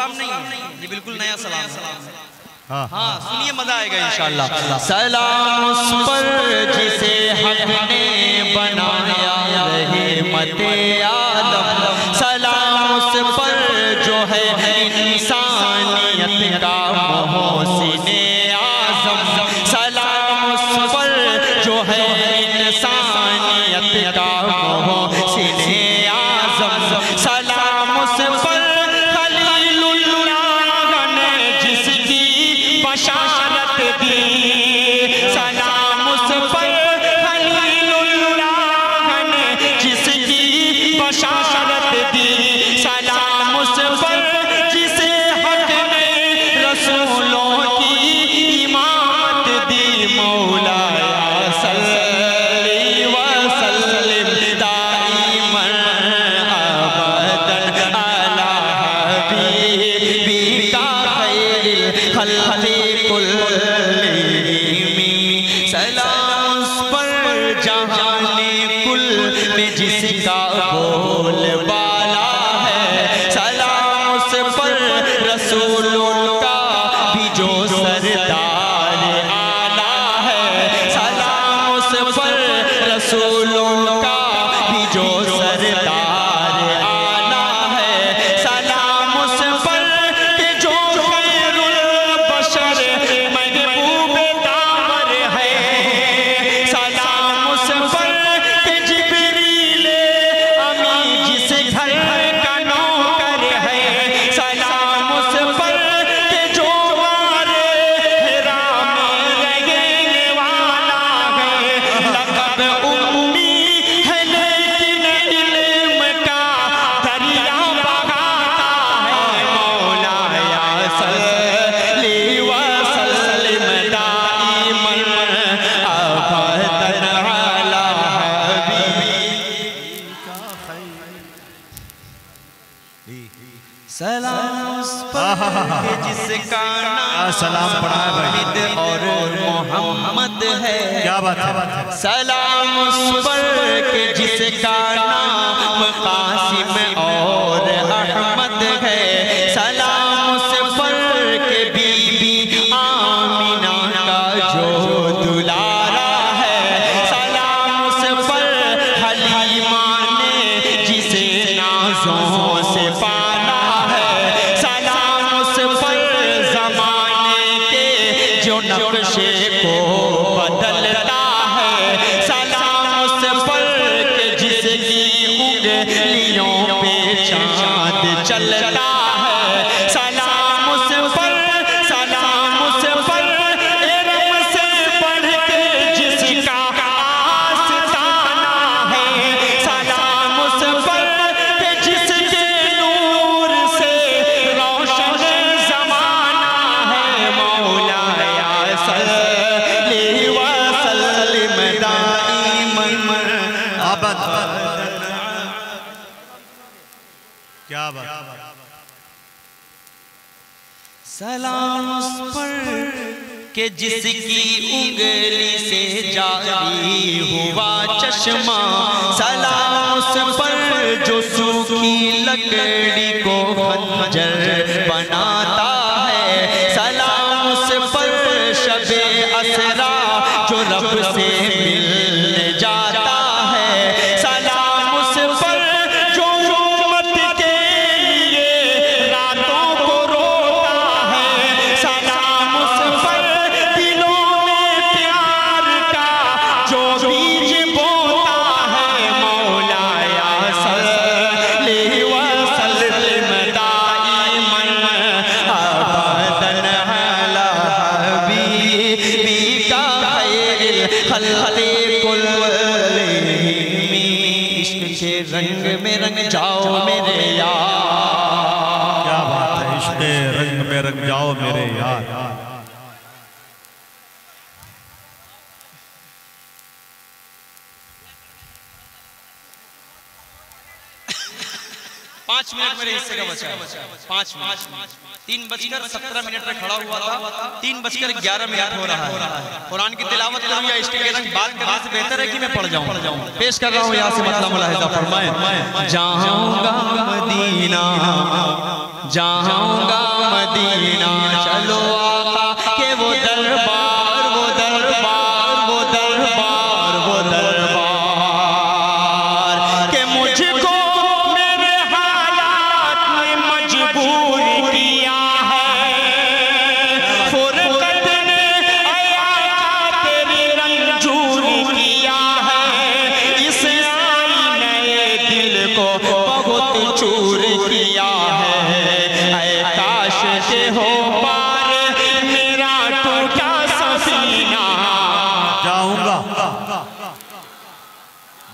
सलाम नहीं है, ये बिल्कुल नया सलाम है। हाँ सुनिए, मजा आएगा इंशाअल्लाह। सलाम उस पर जिसे हक ने बनाया रहमत आलम, सलाम उस पर जो है इंसानियत का मोहसिन आज़म, सलाम उस पर जो है इंसानियत का मोहसिन आज़म, सलाम उस पर बशारत दी, सलाम उस पर खलीलुल्लाह ने जिसकी बशारत दी, सलाम उस पर जिसे हक ने रसूलों की इमामत दी। मौला सल्ली व सल्लिम दाइमन अबदन अला हबीबिका खैरिल खल्क़ि सलाम उस पर जहाने कुल में जिसका बोल बाला है, सलाम उस पर रसूलों का भी जो सरदार आला है, सलाम उस पर रसूलों का भी जो सरदार आला है, सलाम उस पर के जो खैरुल बशर सलाम उस पर जिसका नाम सलाम हामिद और मोहम्मद है। क्या बात है। सलाम उस पर के जिसका नाम कासिम और अहमद है। सलाम उस पर के बीबी आमिना का जो दुलारा है। सलाम उस पर हलीमा ने जिसे नाज़ों से पाला है। सलाम उस पर ज़माने के जो नक्शे को बदलता है। सलाम उस पर के जिसकी उंगलियों पे चाँद चलता है। सलाम उस पर, सलाम उस पर इल्म से पढ़ के जिसका आस्ताना है। सलाम उस पर के जिसके नूर से रोशन ज़माना है। मौला या सल्ली व सल्लिम दाइमन अबदन। क्या बात। सलाम उस पर के जिसकी उंगली से जारी हुआ चश्मा। सलाम उस पर जो सूखी लकड़ी को खंजर बनाता है। सलाम उस पर शबे असरा जो रब से मिलने जाता है। सलाम उस पर जो उम्मत के लिए रातों को रोता है। सलाम उस पर दिलों में प्यार का जो बीज बोता है। मौला या सल्ली व सल्लिम दाइमन अबदन अला हबीबिका खैरिल खल्क़ि कुल्लिहिम। इश्क के रंग में रंग जाओ मेरे यार। क्या बात है। इश्क रंग में रंग जाओ मेरे यार। 5 मिनट मेरे हिस्से का बचा है। 5 मिनट 3:17 पे खड़ा हुआ था। 3:11 हो रहा है। कुरान की तिलावत करूं या इश्क के रंग बात करने से बेहतर है कि मैं पढ़ जाऊं। पेश कर रहा हूं यहाँ से मतलब मुलाहिजा फरमाएं। जाऊंगा मदीना जाऊंगा मदीना। चलो आका के वो दरबार, वो दरबार, वो दरबार, वो दरबार के मुझको मेरे हालात ने मजबूर किया है। फुरकत ने आका तेरी रंजूर किया है। इस आईने दिल को बहुत चूर किया है। ऐ काश के हो पार मेरा टूटा सफीना। जाऊंगा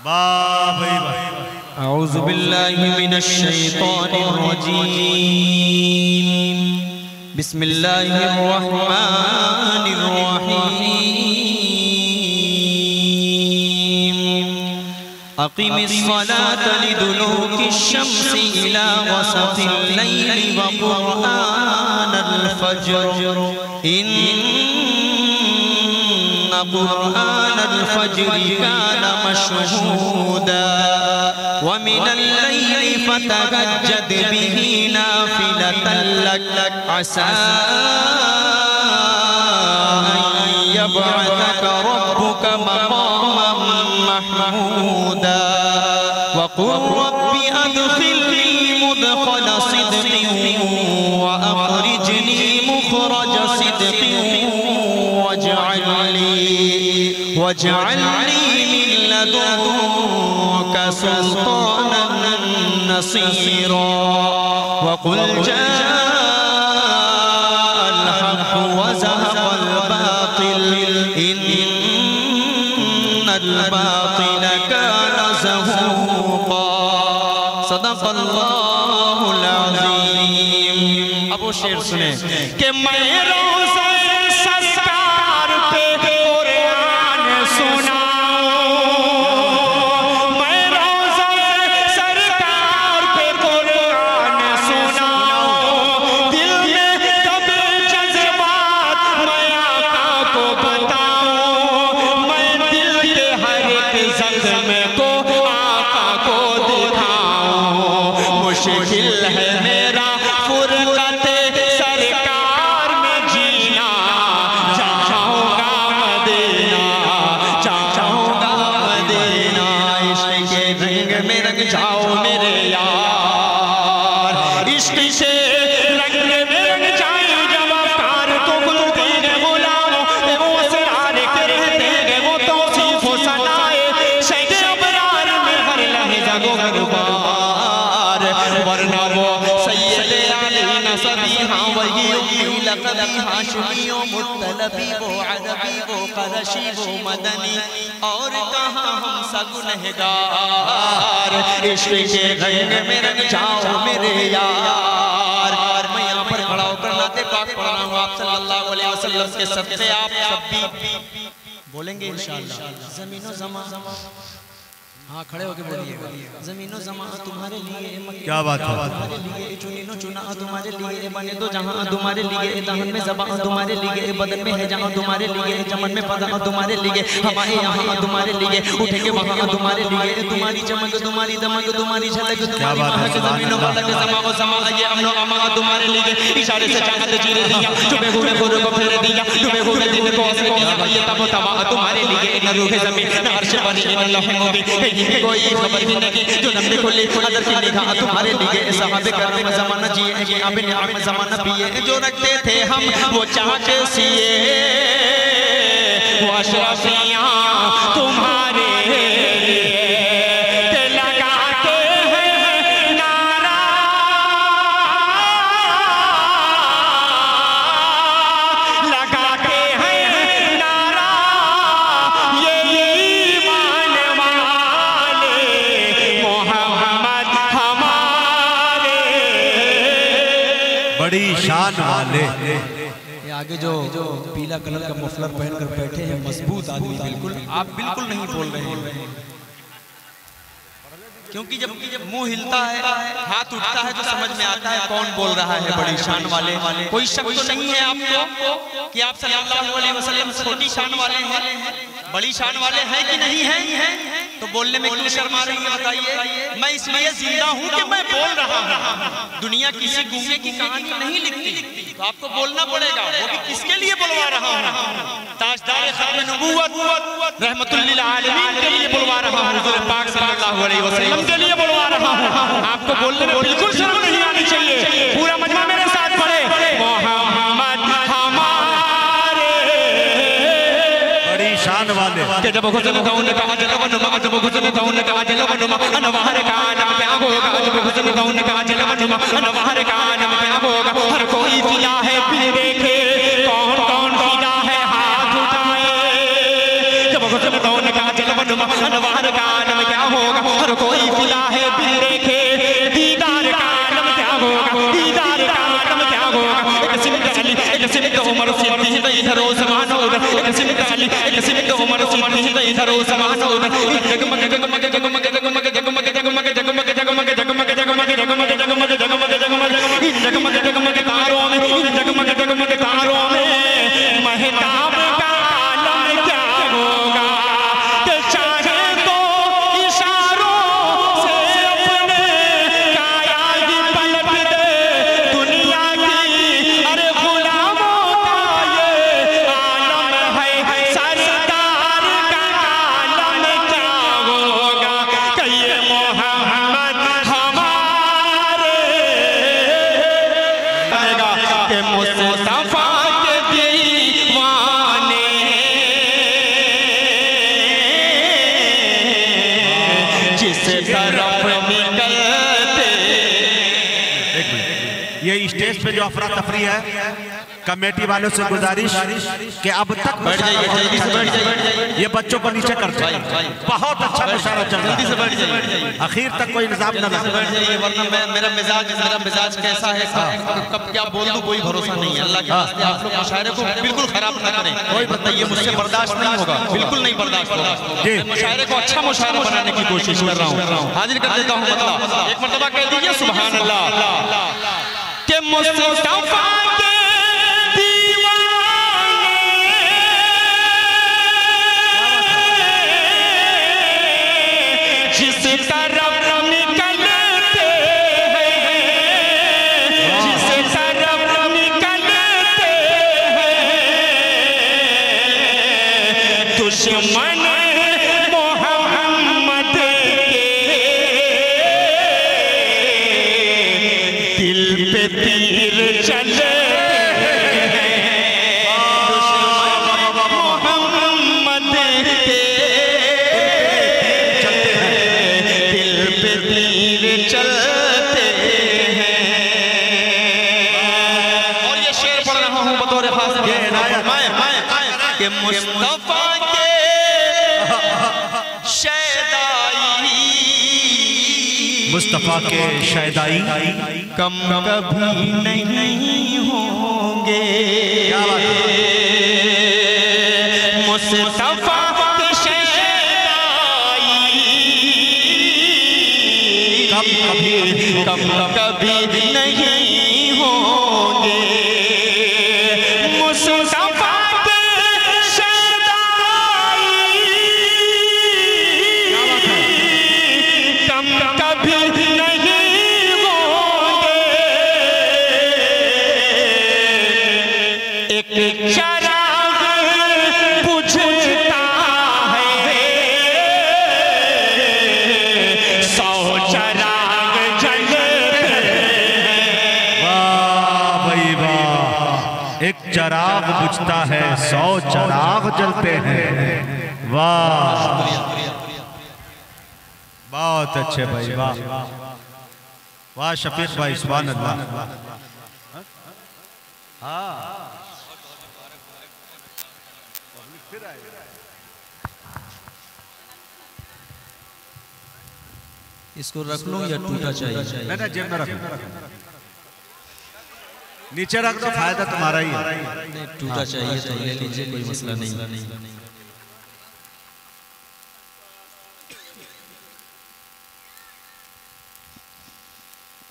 भाई औज़ु बिल्लाहि मिनश शैतानिर रजीम। बिस्मिल्लाहिर रहमानिर रहीम। अक़ीमिस सलात लिदुलूकिश शम्सि इला ग़सक़िल लैलि व क़ुरआनल फ़ज्र। इन्न क़ुरआनल फ़ज्रि कान मशहूदा। व मिनल लैलि फ़तहज्जद बिही नाफ़िलतन लक असा अन यबअसक रब्बुक मक़ामन महमूदा। व क़ुल रब्बि अदख़िलनी मुदख़ल सिद्क़िन व अख़रिजनी मुख़रज सिद्क़िन वजअलनी मिन लदुन्क सुल्तानन नसीरा। व क़ुल जाअल हक़्क़ु व ज़हक़ल बातिल इन्नल बातिल कान ज़हूक़ा। सदक़ल्लाहुल अज़ीम। अब वो शेर सुने कि मैं रोज़े सरकार पे कुरान सुनाऊं। मैं रोज़े सरकार पे कुरान सुनाऊं। दिल में कब जज्बात मैं आका को बताऊं। मैं दिल के हर एक ज़ख्म को आका को दिखाऊं। मुश्किल है मेरा फुरकत सरकार में जीना। चाहूंगा मदीना, चाहूंगा मदीना। इश्क़ के रंग में रंग जाओ मेरे यार। इश्क़ से रंग में रंग जाए जब अफ़कार तो गुलतीन गुलामों वो असरार के रहते हैं। वो तौसीफ़ व सनाए शैख़ अबरार में हर लहज़ा गुबार। वरना वो सैयद आली नसबी हाँ वही लक़बी हाशिमी ओ मुत्तलबी वो अरबी वो क़रशी वो मदनी और कहाँ हम सा गुनहगार। इश्क़ के रंग में रंग जाओ मेरे यार। मैं यहाँ पर खड़ा होकर नाते पाक पढ़ रहा हूँ आप सल्लल्लाहु अलैहि वसल्लम के सदक़े। आप सब भी बोलेंगे इंशाअल्लाह। ज़मीनो ज़मा, हाँ खड़े होके बोलिए। ज़मीनो ज़मा तुम्हारे लिए, क्या बात है। तुम्हारे लिए चुनीनो चुना तुम्हारे लिए। बने तो जहाँ तुम्हारे लिए, दहन में ज़बां तुम्हारे लिए, बदन में है जहाँ तुम्हारे लिए, चमन में पदा तुम्हारे लिए, हमारे यहाँ तुम्हारे लिए, उठेंगे वहाँ तुम्हारे लिए। तुम्हारी चमक, तुम्हारी दमक, तुम्हारी झलक, तुम्हारी महक, ज़मीनो फलक ज़मा व ज़मा ये अमनो अमा तुम्हारे लिए। इशारे से चाहत चीर दिया, चुभे हुए गुर को फेर दिया, चुभे हुए दिन को असर किया। ये तब तमा तुम्हारे लिए, न रूह ज़मीन न अर्श बनी न लौह मुबीन। कोई खबर भी नहीं जो नबी को ले अदर की निगाह तुम्हारे लिए। सहाबे करम ज़माना जिए अब नियाम ज़माना पिए। जो रखते थे हम वो चाहते सिए। वो अशरफियाँ तुम्हारे लिए लगाते हैं नारा। लगाते हैं नारा ये ईमान वाले मोहम्मद हमारे। बड़ी शान वाले। ये आगे जो पीला कलर का मफलर पहनकर बैठे हैं मजबूत आदमी, बिल्कुल आप बिल्कुल नहीं बोल रहे हैं। क्योंकि जब मुंह हिलता है, हाथ उठता है तो समझ में आता है कौन बोल रहा है। बड़ी शान वाले। कोई शक तो नहीं है आपको कि आप सल्लल्लाहु अलैहि वसल्लम छोटी शान वाले हैं, बड़ी शान वाले हैं कि नहीं है? तो बोलने में क्यों शर्मा रही है बताइए? मैं इसलिए जिंदा हूँ कि मैं बोल रहा हूँ। दुनिया किसी गूंगे की कहानी नहीं लिखती, तो आपको बोलना पड़ेगा। वो भी किसके लिए बोलवा रहा हूँ? ताजदार खत्म नबूवत रहमतुल लिल आलमीन के लिए बोलवा रहा हूँ। हुजूर पाक सल्लल्लाहु अलैहि वसल्लम के लिए बोलवा रहा हूँ। आपको बोलने में बिल्कुल शर्म नहीं आनी चाहिए। पूरा मजमा मेरे साथ पढ़े, मोहम्मद हमारे। बड़ी शान वाले कि जब हुस्न का उन्हें कहा जलवन मा, जब हुस्न का उन्हें कहा जलवन मा, अनवार का नाम क्या होगा? जब हुस्न का उन्हें कहा जलवन मा, अनवार का नाम क्या होगा? हर कोई फिदा है फिर देखे, कौन कौन फिदा है हाथ उठाए। जब हुस्न का उन्हें कहा जलवन मा, अनवार का नाम क्या होगा? हर कोई फिदा है फिर देखे, दीदार का नाम क्या होगा? दीदार का नाम क्या होगा? एक सिमत अली, एक सिमत उमर सिद्दीक इधर उस्मान उधर, एक सिमत अली, एक सिमत उमर सिद्दीक इधर उस्मान उधर। जगमग जगमग जगमग जगमग जगमग जगमग जगमग जगमग जगमग जगमग जगमग जगमग जगमग जगमग इन जगमग जगमग तारों में, इन जगमग जगमग तारों में महताब का आलम क्या होगा? कि चाहे तो इशारों से अपने काया की पलट दे दुनिया की। अरे गुलामों का ये आलम है, सरदार का आलम क्या होगा? कि ये मोहम्मद हमारे के मुस्तफा के दीवाने। जिस तरफ निकलते। ये स्टेज पे जो अफरा तफरी है, कमेटी वालों से गुजारिश कि अब तक बैठ जाइए, जल्दी से बैठ जाइए। ये बच्चों को नीचे करते हैं। बहुत अच्छा मुशायरा चल रहा जल्दी से है, बैठ जाइए, आखिर तक कोई निजाम न बैठ लगे। जाइए, वरना मेरा मिजाज कैसा है, कब क्या बोल दूं कोई भरोसा नहीं है। अल्लाह के वास्ते आप लोग मुशायरे को बिल्कुल खराब ना करें। कोई बताइए, मुझसे बर्दाश्त नहीं होगा, बिल्कुल नहीं बर्दाश्त होगा। मैं मुशायरे को अच्छा मुशायरा बनाने की कोशिश कर रहा हूँ। हाजिर कर देता हूँ। मतलब एक मर्तबा कह दीजिए सुभान अल्लाह। के मुस्तफा के जिस तरफ निकलते हैं, जिस तरफ निकलते हैं, दुश्मन मोहम्मद के दिल पे तीर चले हैं। दुश्मन मोहम्मद के चलते हैं। और ये शेर पढ़ रहा हूँ बतौर खास कि मुस्तफा के शैदाई, मुस्तफा के शैदाई कम कभी नहीं होंगे। मुस्तफा कम कभी नहीं होंगे। मुस्तफा के शैदाई कम कभी नहीं होंगे। एक चराग बुझता है, 100 चराग एक चराग बुझता है, 100 चराग जलते हैं। वाह, बहुत अच्छे भाई, वाह वाह शफीक भाई, सुभान अल्लाह। इसको रख लूं या टूटा चाहिए? नहीं, जेब में रख, नीचे रख दो, फायदा तुम्हारा ही है। नहीं, टूटा चाहिए तो ले लीजिए, कोई मसला नहीं।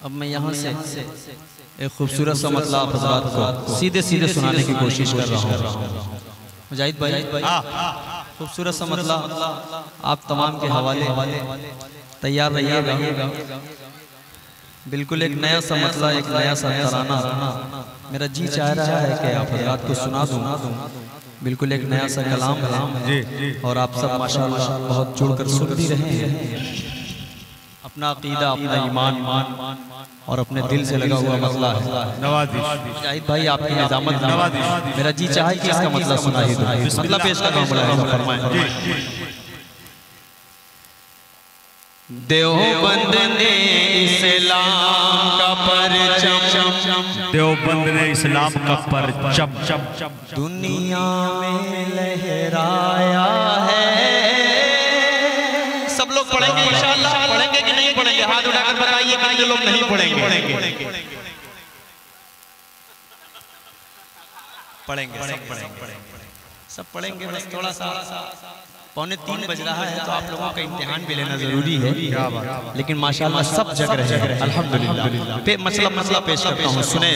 अब मैं यहाँ से एक खूबसूरत सा मतलब हज़रात को सीधे सीधे सुनाने की कोशिश कर रहा हूँ। मुजाहिद भाई खूबसूरत सा मतलब आप तमाम के हवाले तैयार रहिएगा। बिल्कुल एक नया सा मतलब, एक नया सा तराना मेरा जी चाह रहा है कि आप हज़रात को सुना दूं। बिल्कुल एक नया सा कलाम है और आप सब माशाल्लाह बहुत जुड़कर सुन भी रहे हैं। अपना अकीदा, अपना ईमान और अपने दिल से लगा हुआ मसला है। मुजाहिद भाई आपकी निजामत मेरा जी चाहे कि इसका मतलब सुना ही दो। मतलब पेश का काम फरमाएं। देवबंद ने इस्लाम का परचम, देवबंद ने इस्लाम का परचम दुनिया में लहराया है। सब लोग पढ़ेंगे इंशाअल्लाह। पढ़ेंगे कि नहीं पढ़ेंगे? हाथ उठाकर बताइए कितने लोग नहीं पढ़ेंगे। सब पढ़ेंगे। बस थोड़ा सा 2:45 बज रहा है तो आप लोगों का इम्तिहान भी लेना जरूरी है। लेकिन माशाल्लाह सब जग रहे हैं अल्हम्दुलिल्लाह। मसला पेश करता हूँ, सुने।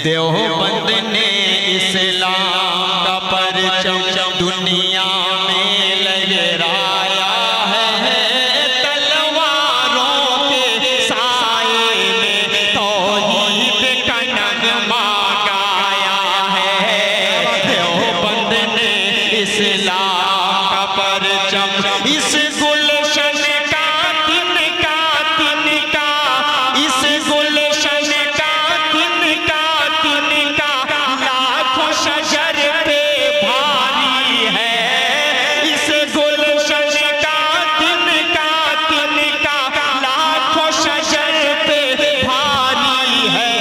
देवबंद ने इस्लाम का परचम दुनिया में लहराया है। तलवारों के साए में तौहीद का नगमा गाया है। देवबंद ने इस्लाम इस गुलशन का तिनका, इस गुलशन का तिनका लाखों शजर पे भारी है। इस गुलशन का तिनका लाखों शजर पे भारी है।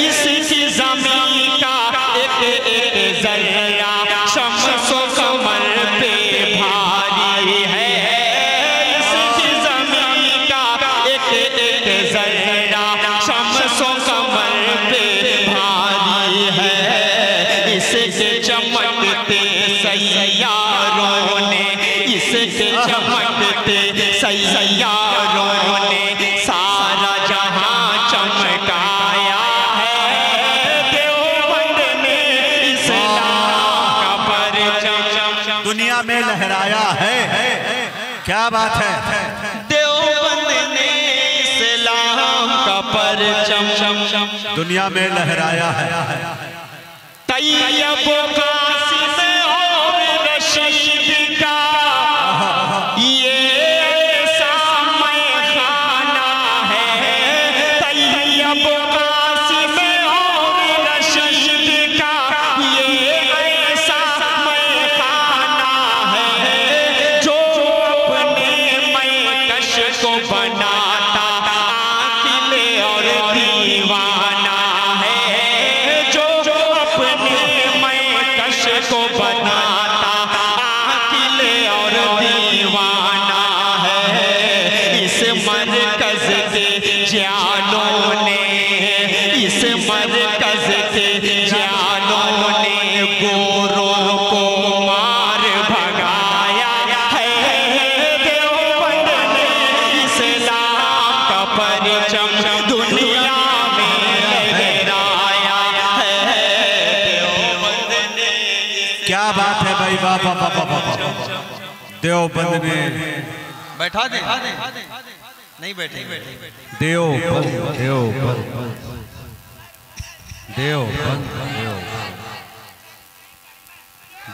इसकी ज़मीन का एक ज़र्रा शम्सो कमर पे भारी है। इसकी ज़मीन का एक ज़र्रा शम्सो कमर पे भारी है। इसके चमकते सैयारों ने, इसके चमकते सैयारों ने सारा जहां चमकाया है। देवबंद ने इस्लाम का परचम दुनिया में लहराया है। क्या बात है? देवबंद ने इस्लाम का परचम दुनिया में लहराया है। तैयब कासिम और रशीद का ये ऐसा मैखाना है। तैयब कासिम और रशीद का ये ऐसा मैखाना है। जो अपने मैकश को बनाता आकिल और दीवाना है। जो अपने मैकश को बनाता आकिल और दीवाना है। इस मरकज के जालों ने, इस मरकज के जालों ने गोरों को मार भगाया है। देवबंद ने इस्लाम का परचम दुनिया में लहराया है। देवबंद ने क्या बात है भाई? वाह वाह वाह वाह वाह। देवबंद ने बैठा दे नहीं बैठे। देवबंद देवबंद देवबंद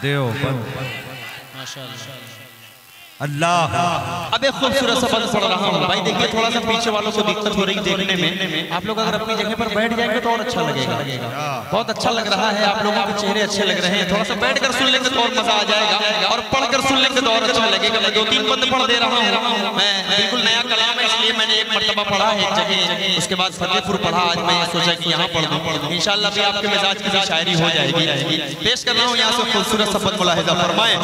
देवबंद माशाअल्लाह। अल्लाह। अब एक खूबसूरत सा बंद पढ़ रहा हूँ भाई। देखिए थोड़ा सा पीछे वालों को दिक्कत हो रही देखने में। आप लोग अगर अपनी जगह पर बैठ जाएंगे तो और अच्छा लगेगा। बहुत अच्छा लग रहा है, आप लोगों के चेहरे अच्छे लग रहे हैं। थोड़ा सा बैठ कर सुन लेंगे तो और मजा आ जाएगा और पढ़ कर सुन लेंगे तो और अच्छा लगेगा। मैं 2-3 बंद पढ़ दे रहा हूँ। मैं बिल्कुल नया कलाम है इसलिए मैंने एक मरतबा पढ़ा है एक जगह, उसके बाद फतेहपुर पढ़ा। आज मैं सोचा कि यहाँ पढ़ दूँ, इंशाअल्लाह भी आपके मिजाज की भी शायरी हो जाएगी। पेश कर रहा हूँ यहाँ से खूबसूरत सा बंद मुलाहिजा फरमाएं।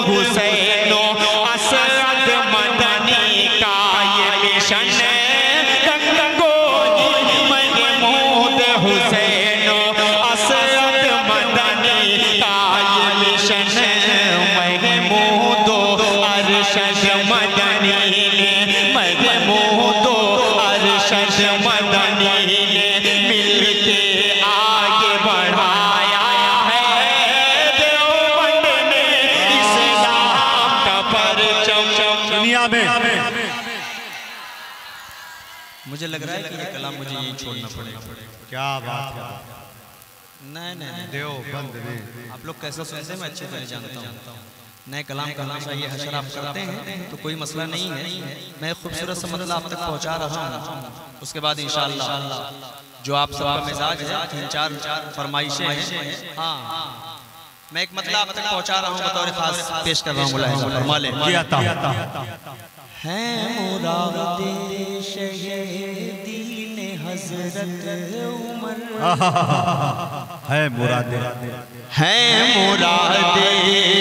हुसैनो असद मदनी का ये मिशन दुनिया में। मुझे लग रहा है कि ये कलाम मुझे यही छोड़ना पड़ेगा। क्या बात है। नहीं देवबंद में आप लोग कैसे सुनते हैं मैं अच्छे तरह जानता हूँ। नए कलाम करना चाहिए, हशर आप करते हैं तो कोई मसला नहीं है। मैं खूबसूरत सा मतलब आप तक पहुँचा रहा हूँ। उसके बाद इंशाअल्लाह जो आप सबका मिजाज है 3-4 फरमाइशें हैं। हाँ मैं एक मतलब आप तक पहुँचा रहा हूँ, बतौर खास पेश कर रहा हूँ। फरमा ले है मुरादे शहीदीन हज़रत उमर, है मुरादे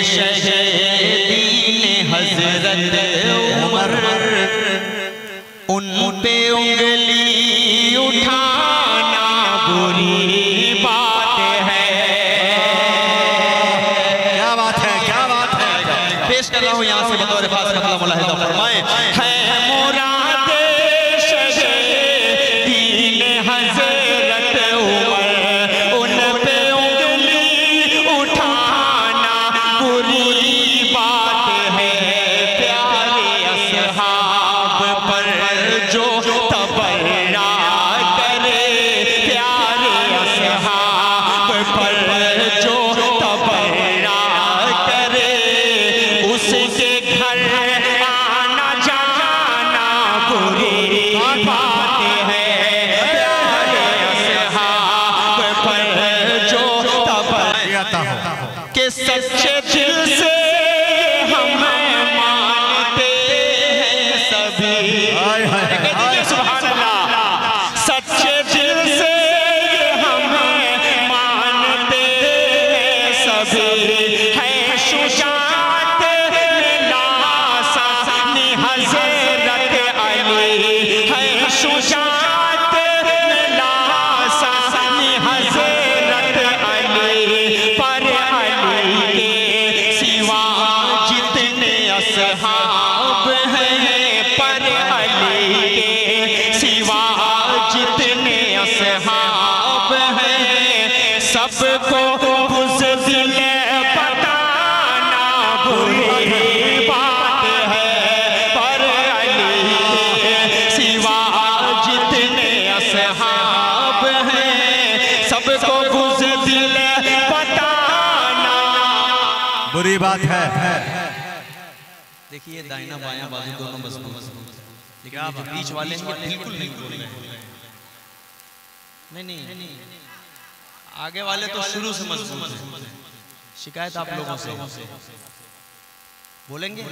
शहीदीन हज़रत उमर, उन पे उंगली उठाना बुरी बात है। क्या बात है, क्या बात है। पेश कर रहा हूँ यहाँ से बतौर खास मतलब मुलाहिज़ा फरमाएं। है मुरादे शहीदीन हज़रत उमर, उन पे उंगली उठाना बुरी बात है। प्यारे असहाब पर जो तबर्रा करे, प्यारे असहाब पर जो तबर्रा करे, उसके घर आना जाना बुरी बात है। प्यारे असहाब पर जो तबर्रा के सच्चे दिल से हमें मानते हैं सभी। सुभान अल्लाह। सच्चे दिल से हमें मानते हैं सभी। है शुजाअत लासानी हज़रत अली, है शुजाअत लासानी हज़रत अली। पर अली के सिवा जितने असहाब हैं, पर अली के सिवा जितने असहाब हैं, सबको बुज़दिल बताना बुरी बात है। पर अली के सिवा जितने असहाब हैं, सबको बुज़दिल बताना बुरी बात है। देखिए दाहिना बायां बाजू दोनों मजबूत, लेकिन ये जो बीच वाले हैं ये बिल्कुल नहीं बोल रहे हैं। नहीं आगे वाले तो शुरू से मजबूत हैं। शिकायत आप लोगों से बोलेंगे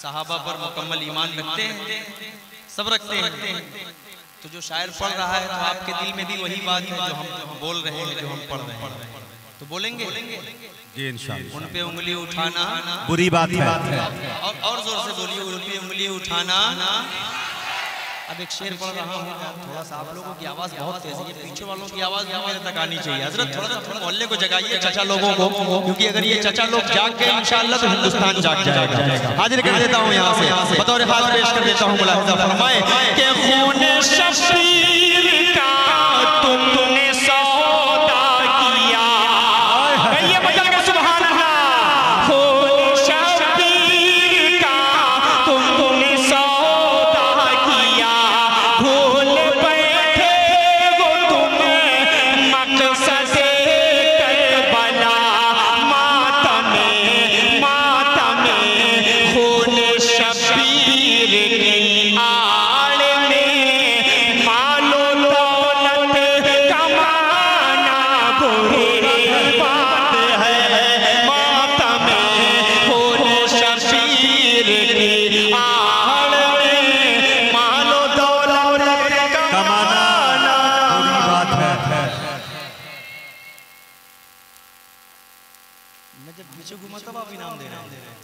सहाबा पर मुकम्मल ईमान रखते हैं, सब रखते हैं। तो जो शायर पढ़ रहा है तो आपके दिल में भी वही बात है जो हम बोल रहे हैं, जो हम पढ़ रहे हैं। तो बोलेंगे जी इंशाअल्लाह। उन पे उंगली उठाना बुरी बात है। और जोर से बोलिए, उन पे उंगली उठाना। अब एक शेर पढ़ रहा हूँ, थोड़ा सा आप लोगों की आवाज़ बहुत तेज है, पीछे वालों की आवाज़ मेरे तक आनी चाहिए। हजरत थोड़ा मोहल्ले को जगाइए, चचा लोगों को, क्योंकि अगर ये चचा लोग जाग गए इंशाअल्लाह तो हिंदुस्तान जाग जाएगा। हाजिर कर देता हूँ यहाँ से, बतौर खास पेश कर देता हूँ। मुलाहिज़ा फरमाए कि खून शबीर का तुमने सौदा किया। ये बजा के सुभान अल्लाह। खून शबीर का तुमने सौदा किया, भूल बैठे वो तुम्हें मकसदे करबला। मातम खून शबीर की आड़ में मालो दौलत कमाना बुरी बात है। मातम खून शबीर की आड़ में मालो दौलत कमाना बुरी बात है। मैं जब पीछे घूमा तब आप इनाम दे रहे हैं।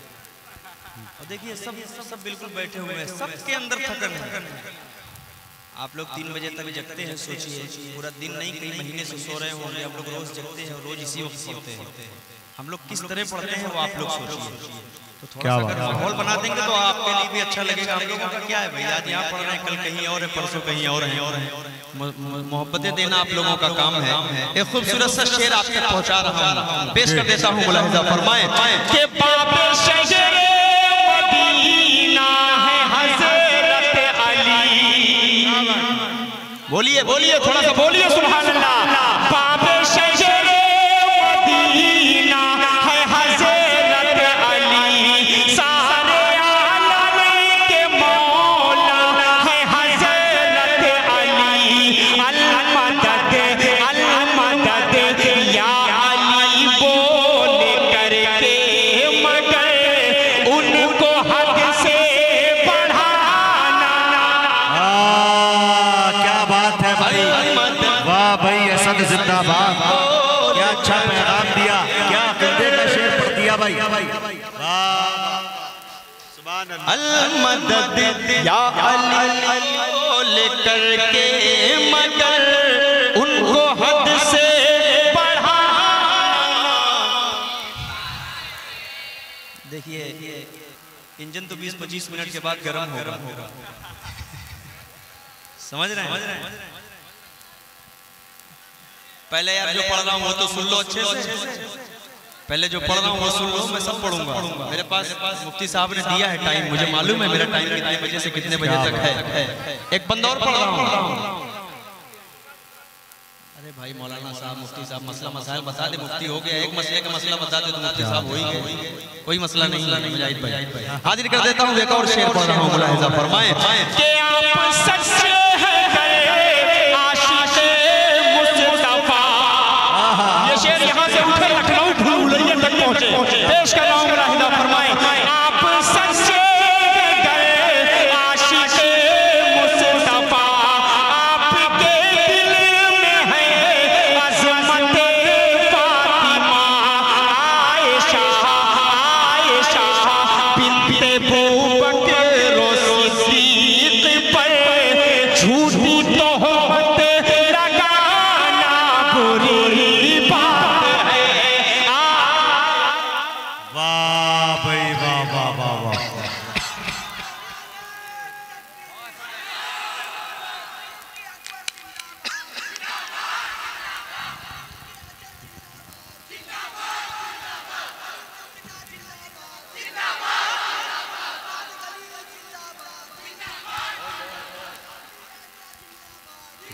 और देखिए सब बिल्कुल बैठे हुए हैं, सबके अंदर थकन है। आप लोग 3 बजे तक जगते हैं, सोचिए पूरा दिन नहीं कई महीने से सो रहे होंगे। हम लोग रोज जगते हैं और रोज इसी वक्त सोते हैं। हम लोग किस तरह पढ़ते हैं वो आप लोग सोचिए। तो थोड़ा सा अगर माहौल बना देंगे तो आपके लिए भी अच्छा लगेगा। हम लोगों का क्या है भाई, आज यहाँ पढ़ रहे हैं, कल कहीं और है, परसों कहीं और है। मोहब्बतें देना आप लोगों का काम है। एक खूबसूरत सा शेर आप तक पहुँचा रहा हूँ, पेश कर देता हूँ। मुलाहिज़ा फरमाएं कि बाबे शहर बोलिए बोलिए, थोड़ा सा बोलिए सुभान अल्लाह। बाबे शहरे मदीना है हज़रत अली, सारे आलम के मौला है हज़रत अली। अल मदद या अली बोल करके, मगर उनको हद से बढ़ाना। क्या बात है भाई, वाह भाई, असद जिंदाबाद। क्या अच्छा पैगाम दिया, क्या अकीदे का शेर पढ़ दिया भाई। सुभान अल्लाह। अल मदद या अली बोल करके, मगर उनको हद से बढ़ाना। देखिए इंजन तो 20-25 मिनट के बाद गर्म होगा, समझ रहे हैं? पहले यार जो पढ़ रहा हूँ वो तो सुन लो अच्छे से। पहले जो पढ़ रहा हूँ वो सुन लो, मैं सब पढ़ूंगा। मेरे पास मुफ्ती साहब ने दिया है टाइम, मुझे मालूम है मेरा टाइम कितने बजे से कितने बजे तक है। एक बंदा और पढ़ रहा हूँ। अरे भाई मौलाना साहब, मुफ्ती साहब मसला मसाइल बता दे, मुफ्ती हो गया, एक मसले का मसला बता दे तो मुफ्ती साहब हो ही गए, कोई मसला नहीं। मुजाहिद भाई हाजिर कर देता हूँ, एक और शेर पढ़ रहा हूँ, मुलाहिजा फरमाएं कि आप सच्चे हैं आशिक़े मुस्तफा। ये शेर यहाँ से उठे लखनऊ भूलैया तक पहुँचे, पेश कर रहा हूँ, मुलाहिजा फरमाएं। आप सच्चे हैं आशिक़े मुस्तफा, आपके दिल में है अज़मत फातिमा। आयशा बिन्ते बूबकर सिद्दीक़ पर झूठी तोहमत लगाना बुरी बात है। वाह भाई, वाह वाह वाह वाह।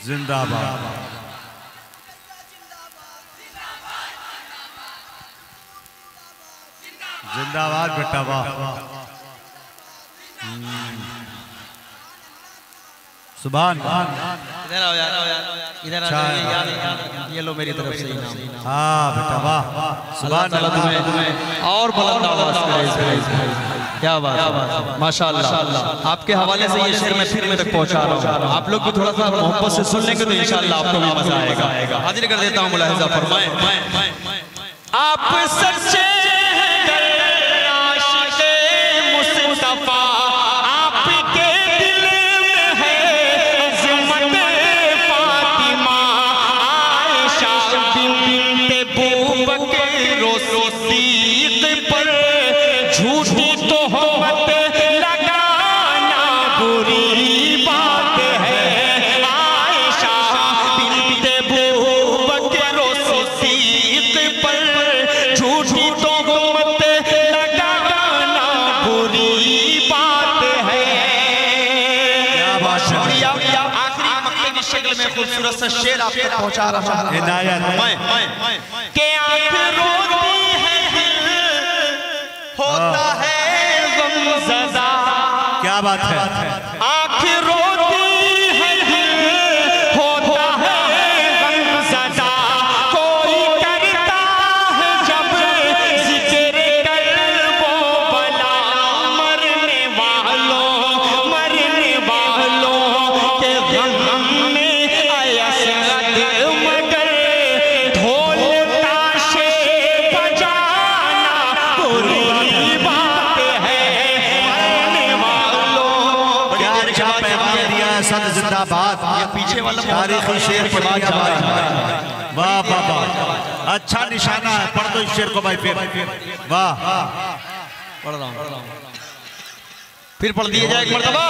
जिंदाबाद। जिंदाबाद बेटा, वाह। सुभान। इधर आओ यार, इधर आ जाओ, ये लो मेरी तरफ से इनाम। हाँ बेटा, वाह। सुभान अल्लाह। तुम्हें और बुलंद आवाज करे। क्या बात, माशाअल्लाह। आपके हवाले से ये शेर मैं फिर में तक पहुंचा रहा हूँ, आप लोग भी थोड़ा सा मोहब्बत से सुन लेंगे तो इंशाअल्लाह आपको भी मजा आएगा। हाजिर कर देता हूँ, मुलाहिजा फरमाएं। आप सच्चे हैं आशिक़े मुस्तफा, आपके दिल में है अज़मत फातिमा। आयशा बिन्ते बूबकर सिद्दीक़ पर झूठी तोहमत लगाना बुरी बात है। आयशा बिन्ते बूबकर सिद्दीक़ पर झूठी तोहमत लगाना बुरी बात है। क्या बात है। आखिरी मक्के की शक्ल में खूबसूरत सा शेर आप तक पहुंचा रहा हूं। हिदायत। के आंख रोती है, दिल होता है गमज़दा। क्या बात है। आंख रोती है, दिल होता है गमज़दा। कोई करता है जब ज़िक्र कल्बो बला, मरने वालों के गम में असद, मगर ढोल ताशे बजाना बुरी बात है। मरने वालों, क्या अच्छा पैगाम दिया है, सद जिंदाबाद। ये पीछे वाला तारीखी शेर पढ़ दिया भाई। वाह वाह वाह, अच्छा निशाना है। पढ़ दो इस शेर को भाई फिर। वाह। पढ़ रहा हूँ, फिर पढ़ दिया जाए एक मर्तबा,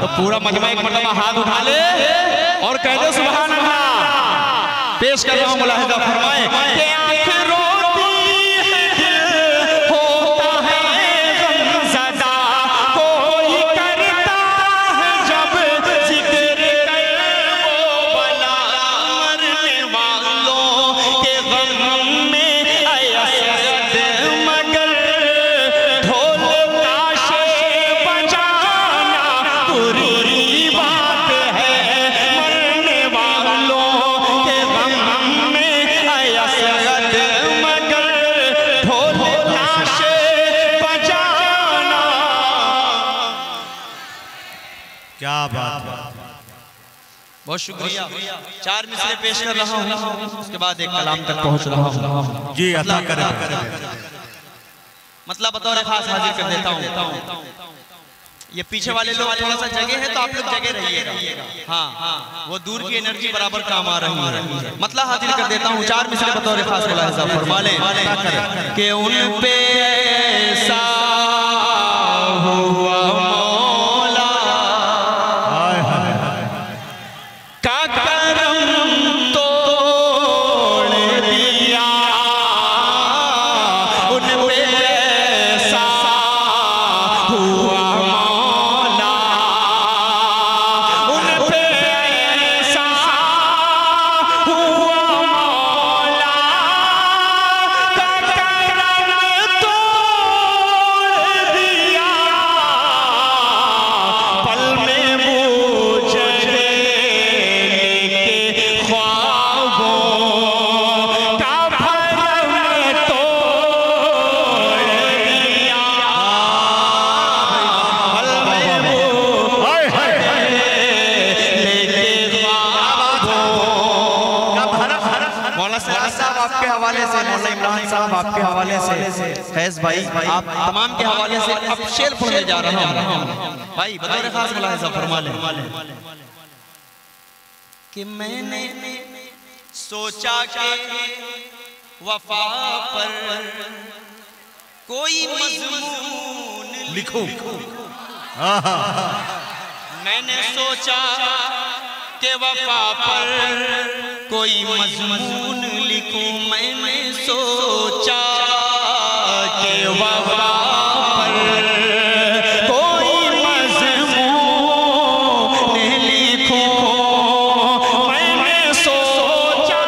तो पूरा मजमा एक मर्तबा हाथ उठा ले और कह दे सुभान अल्लाह। पेश कर रहा हूँ, मुलाहिजा फरमाएं कि आंख रोती है, दिल होता है गमज़दा। कोई करता है जब ज़िक्र कल्बो बहुत शुक्रिया। 4 मिसरे पेश कर रहा हूँ, उसके बाद एक कलाम तक पहुँच रहा हूँ। जी अता करें। मतलब बतौर खास हाजिर कर देता हूँ। ये पीछे वाले लोग थोड़ा सा जगह है तो आप लोग जगह रहिएगा। हाँ, वो दूर की एनर्जी बराबर काम आ रही है। मतलब हाजिर कर देता हूँ 4 मिसरे बतौर खास मुलाहिजा फरमा लें कि उन पे ऐसा हुआ मौला का करम तोड़ दिया, उन पे ऐसा हुआ मौला, उन पे ऐसा हुआ मौला का करम तोड़ दिया, पल में बूझ आपके हवाले से, मौला इमरान साहब आपके हवाले से, फैज भाई आप तमाम के हवाले से अब शेर पढ़ने जा रहा हूँ। भाई बतौर खास मुलाहिजा फरमा लें कि मैंने सोचा कि वफा पर कोई मजमून लिखूं, मैंने सोचा कि वफा पर कोई मजमून लिखूं, मैंने सोचा कि वफा पर कोई मजमून लिखूं, मैंने सोचा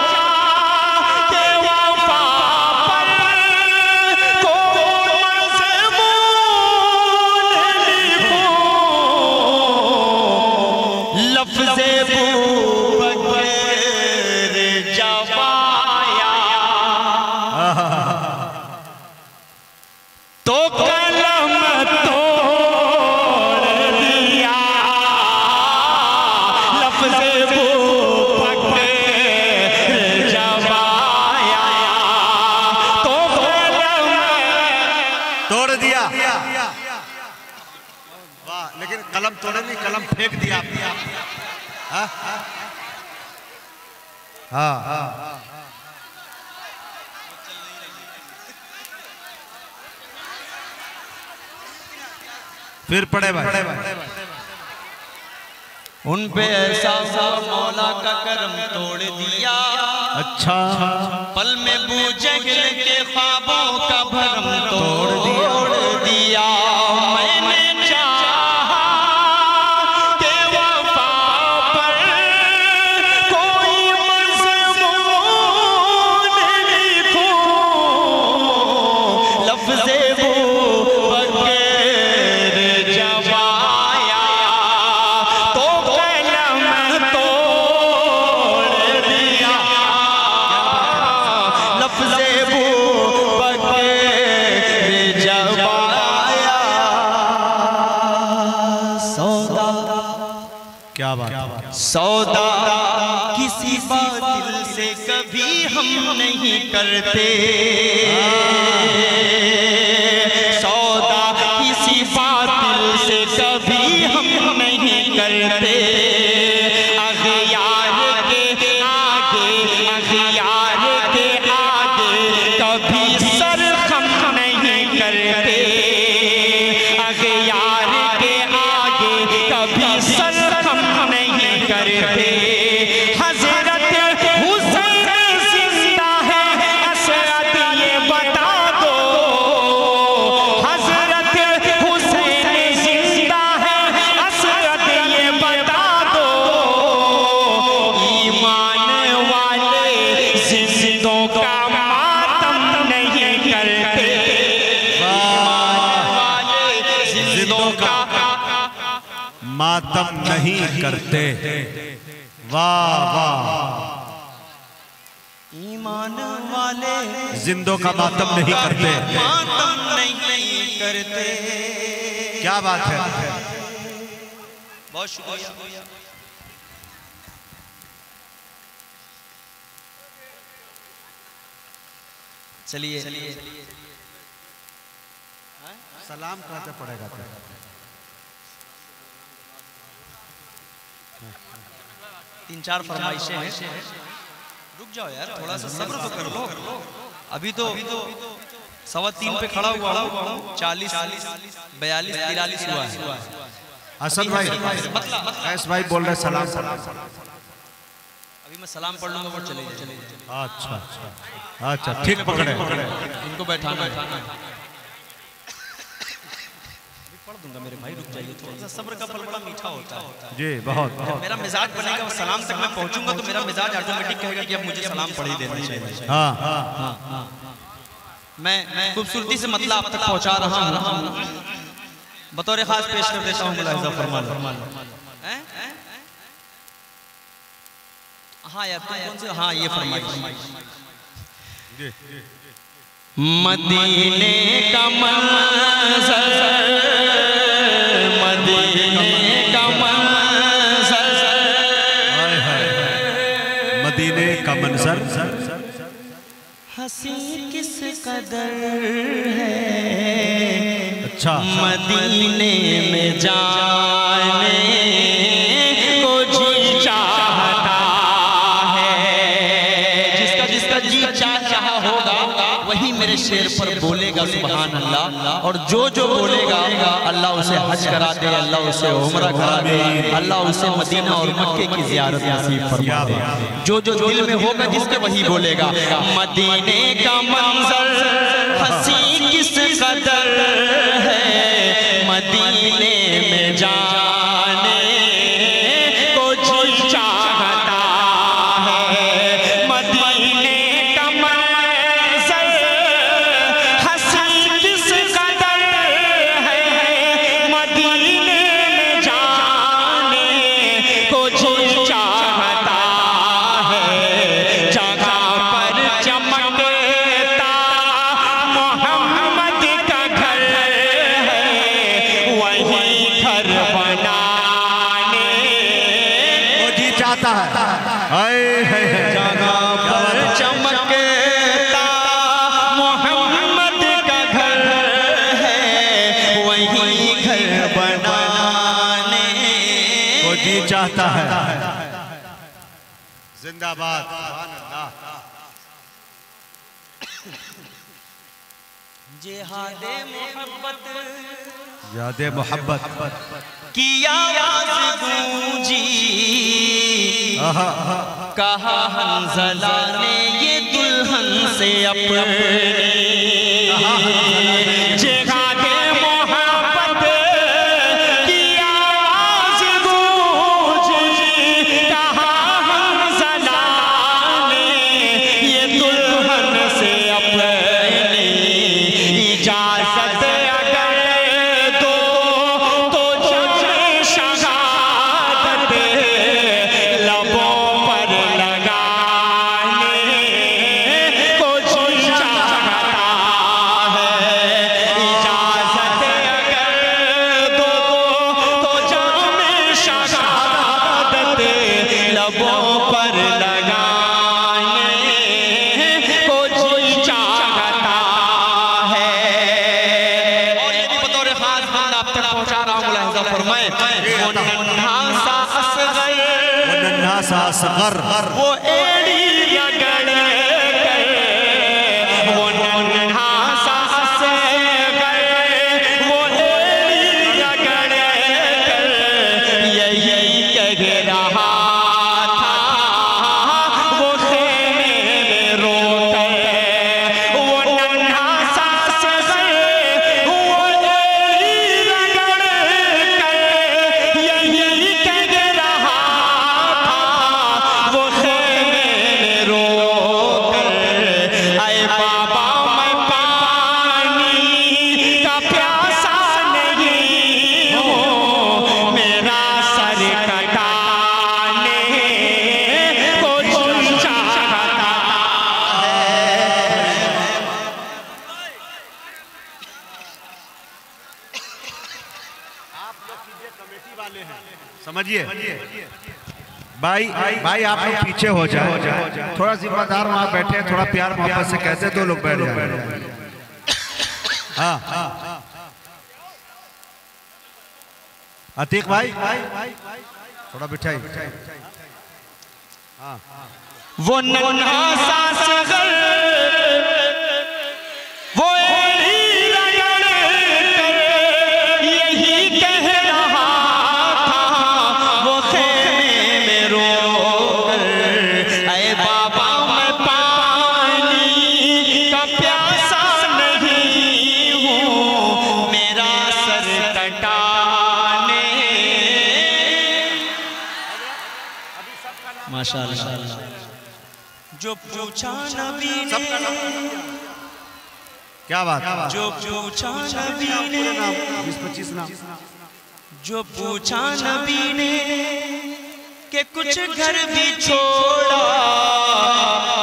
कि वफा पर कोई मजमून लिखूं, लफ्ज़े तो कलम तोड़ दिया, लफ्ज़े जवाया तो कलम तोड़ दिया। वाह, लेकिन कलम तोड़े नहीं, कलम फेंक दिया आपने। हाँ हाँ हाँ, फिर पढ़े भाई। उन पे ऐसा हुआ मौला का करम तोड़ दिया, अच्छा पल में बूझे के ख्वाबों का भरम तोड़ दिया, मैंने चाहा कि वफा पर कोई मजमून लिखूं, लफ्ज़े क्या बात, सौदा किसी बातिल से कभी हम नहीं करते, सौदा किसी बातिल से कभी हम नहीं करते, अग़ियार के आगे, अग़ियार के आगे कभी सर खम नहीं करते, अग़ियार के आगे कभी सर नहीं करते, हज़रत हुसैन जिंदा है असद ये बता दो, हज़रत हुसैन जिंदा है असद ये बता दो, ईमान वाले जिंदों का मातम नहीं करते, ईमान वाले जिंदों का मातम नहीं करते। वाह वाह, ईमान वाले जिंदों का मातम नहीं करते, मातम नहीं करते। क्या बात है। बहुत शुक्रिया। चलिए सलाम कहते पड़ेगा। 3-4 फरमाइशें हैं। रुक जाओ यार, थोड़ा सा सब्र तो कर लो। अभी तो 3:15 पे खड़ा हुआ हूँ, 40, 42, 43 हुआ है। असद भाई, कैस भाई बोल रहे सलाम। अभी मैं सलाम पढ़ लूंगा और चले जाए। अच्छा अच्छा, ठीक पकड़े। इनको बैठाना पढ़ दूंगा मेरे भाई, रुक जाइए थोड़ा सा। सब्र का फल बड़ा मीठा होता है जी, बहुत। मेरा मिजाज बनेगा, सलाम तक मैं पहुंचूंगा तो मेरा मिजाज ऑटोमेटिक कहेगा कि अब मुझे सलाम पढ़ ही देना चाहिए। हाँ, मैं खूबसूरती से मतलब आप तक पहुंचा रहा हूँ। बतौर खास पेश कर देता हूँ, मुलाहिजा फरमा लो। हाँ यार, कौन से? हाँ, ये फरमाइश। मदीने का मंज़र, मदीने का मंज़र, मदीने का मंज़र हसी किस कदर है। अच्छा, मदीने में जाने को जी चाहता है। जिसका जी चाह होगा वही मेरे शेर पर बोलेगा सुभान अल्लाह। और जो बोलेगा अल्लाह उसे हज करा दे, अल्लाह उसे उम्रा करा दे, अल्लाह उसे मदीना और मक्के की ज़ियारत नसीब फरमा दे। जो दिल में होगा जिसके वही बोलेगा। मदीने का मंजर हसी किस कदर है, मदीने में जाने को जी चाहता है। मदीने का मंजर हसी किस कदर है, मदीने में जाने को जी चाहता है। जगह पर चमकता मोहम्मद का घर है, वही घर बनाने वो जी चाहता है। जगह पर चमकता मोहम्मद का घर है, वही घर बनाने वो जी चाहता है। जिंदाबाद। जिहादे मोहब्बत यादे मोहब्बत की आवाज गूंजी, कहा हंज़ला ने ये दुल्हन से अपनी। जिहादे मोहब्बत की आवाज गूंजी, कहा हंज़ला ने ये दुल्हन से अपनी। इजाज़त अगर दो तो जाए शहादत लबों पर लगाने को जी चाहता है। इजाज़त अगर दो तो जाए शहादत लबों पर लगाने को जी चाहता है। और ये भी बतौर खास बात आप तक पहुंचा रहा हूँ, मुलाहिजा फरमाए। वो नन्हा सा असग़र, वो नन्हा सा असग़र, वो एड़ी रगड़ कर, वो नन्हा सा असग़र, वो एड़ी रगड़ कर यही कह रहा था वो खेमे में रोकर। वो नन्हा सा असग़र, वो एड़ी रगड़ कर यही कह रहा था वो खेमे में रोकर। आए बाबा मैं पानी का प्यासा नहीं हूँ, मेरा सर कटाने को जी चाहता है। समझिए, भाई भाई आप लोग पीछे हो जाए, थोड़ा जिम्मेदार वहां बैठे, थोड़ा प्यार मोहब्बत से कहते तो लोग बैठ जाए। हाँ अतीक भाई थोड़ा बिठाई। हाँ वो नन्हा सा सगर वो यही कह रहा था वो खेमे में रोकर, ऐ बाबा मैं पानी का प्यासा नहीं हूँ, मेरा सर कटाने। माशाअल्लाह। जो पूछा नबी ने, क्या बात, जो पूछा नबी ने, 20-25 नाम, जो पूछा नबी ने कि कुछ घर भी छोड़ा,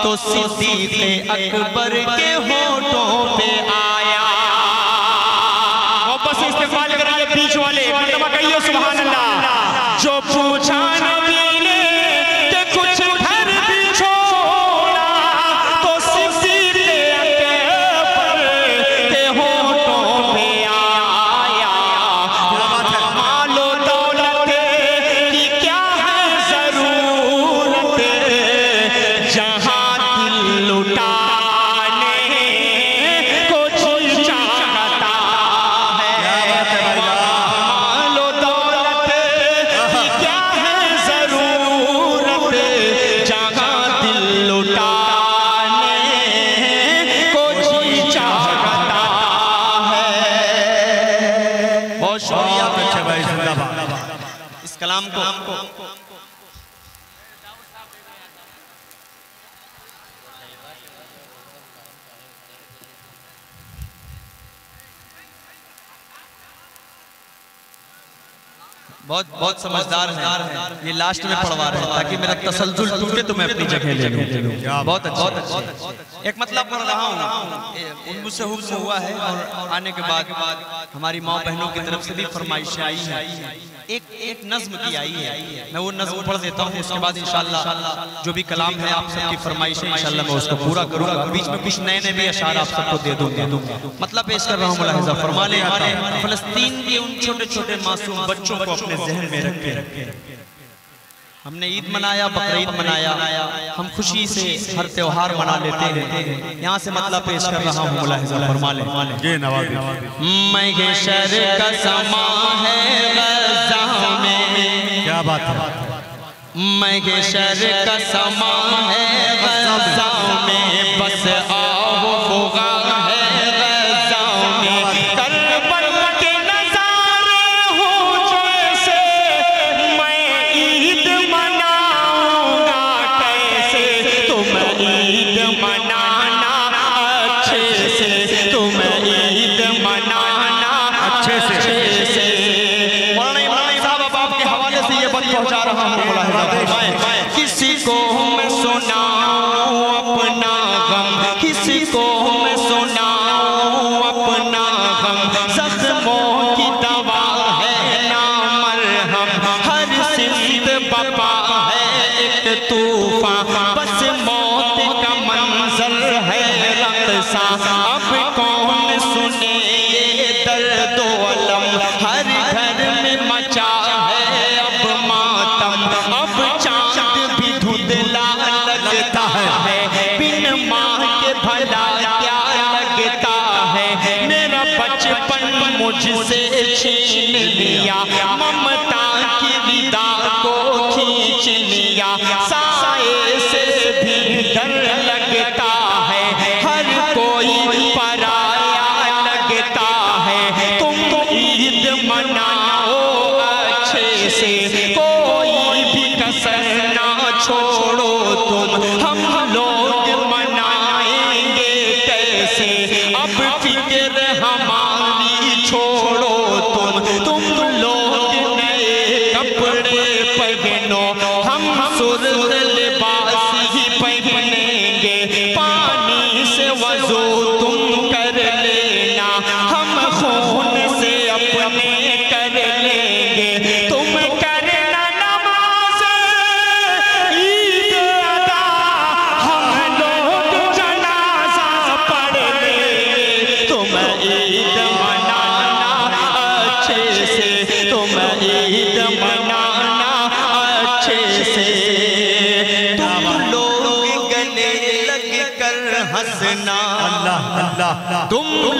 तो सिद्दीक़ अकबर के होठों पे आया। वापस इस्तेमाल करेंगे बीच वाले, मर्तबा कहिए सुभान अल्लाह। जो पूछा नबी ने कि कुछ घर भी छोड़ा, तो सिद्दीक़ अकबर के होठों पे आया। मालो दौलत की क्या है जरूरत, जहां दिल लुटाने को जी चाहता है। मालो दौलत की क्या है जरूरत, जहां दिल लुटाने को जी चाहता है। बहुत शुक्रिया अच्छा भाई, जिंदाबाद। इस कलाम को बहुत बहुत समझदार है, ये लास्ट में पढ़वा रहे हैं ताकि मेरा तसलजुल टूटे तो मैं अपनी जगह ले लूं। बहुत अच्छा। एक मतलब पढ़ रहा हूँ, उनको से हुक्म हुआ है और आने के बाद हमारी माँ बहनों की तरफ से भी फरमाइशें आई हैं। एक नज्म की आई है, मैं वो नज्म पढ़ देता हूँ, उसके बाद इंशाअल्लाह जो भी कलाम है आप सबकी फरमाइशें इंशाअल्लाह मैं उसको पूरा करूँगा। बीच में कुछ नए नए भी अशार आप सबको दे दूंगा। मतलब पेश कर रहा हूँ, मुलाहिज़ा फरमा लें। फ़लस्तीन के उन छोटे छोटे मासूम बच्चों को अपने ज़हन में रखें। हमने ईद मनाया, बकरीद मनाया, हम खुशी से हर त्योहार मना लेते हैं। यहाँ से मतलब पेश कर रहा हूँ, मुलाहिज़ा फरमा लें। महशर का समा है ग़ज़ा में, क्या बात है, महशर का समा है ग़ज़ा में, बस आओ फुग़ा है ग़ज़ा में। करबला के नज़ारे हो जैसे, मैं ईद मनाऊंगा कैसे, तुम ईद मनाना अच्छे से, तुम ईद मनाना अच्छे से। मौलाना साहब आपके हवाले से ये बात पहुंचा रहा हूँ, किसी को मैं सुनाऊं अपना गम, किसी को मैं सुनाऊं अपना गम, ज़ख्मों की दवा है ना मरहम, हर सिंध बपा है एक तूफान, बस मौत का मंजर है रक़्सा। अब कौन सुने ये दर्द व अलम, हर घर में मचा है अब मातम। अब चाँद भी धुंधला लगता है, बिन माँ के भला क्या लगता है। मेरा बचपन मुझसे छीन लिया, ममता की विदा को खींच लिया। साए से भी डर लगता है, हर कोई पराया लगता है। तुम ईद मनाओ अच्छे से, कोई भी कसर ना छोड़ो तुम, हम लोग मनाएंगे कैसे। अब फिक्र हमारी छोड़ो तुम लोग नए कपड़े पहनो, हम सुर्ख लिबास ही पहनेंगे। पानी से वज़ू तुम कर लेना, हम खून से अपने कर लेंगे। तुम करना नमाज़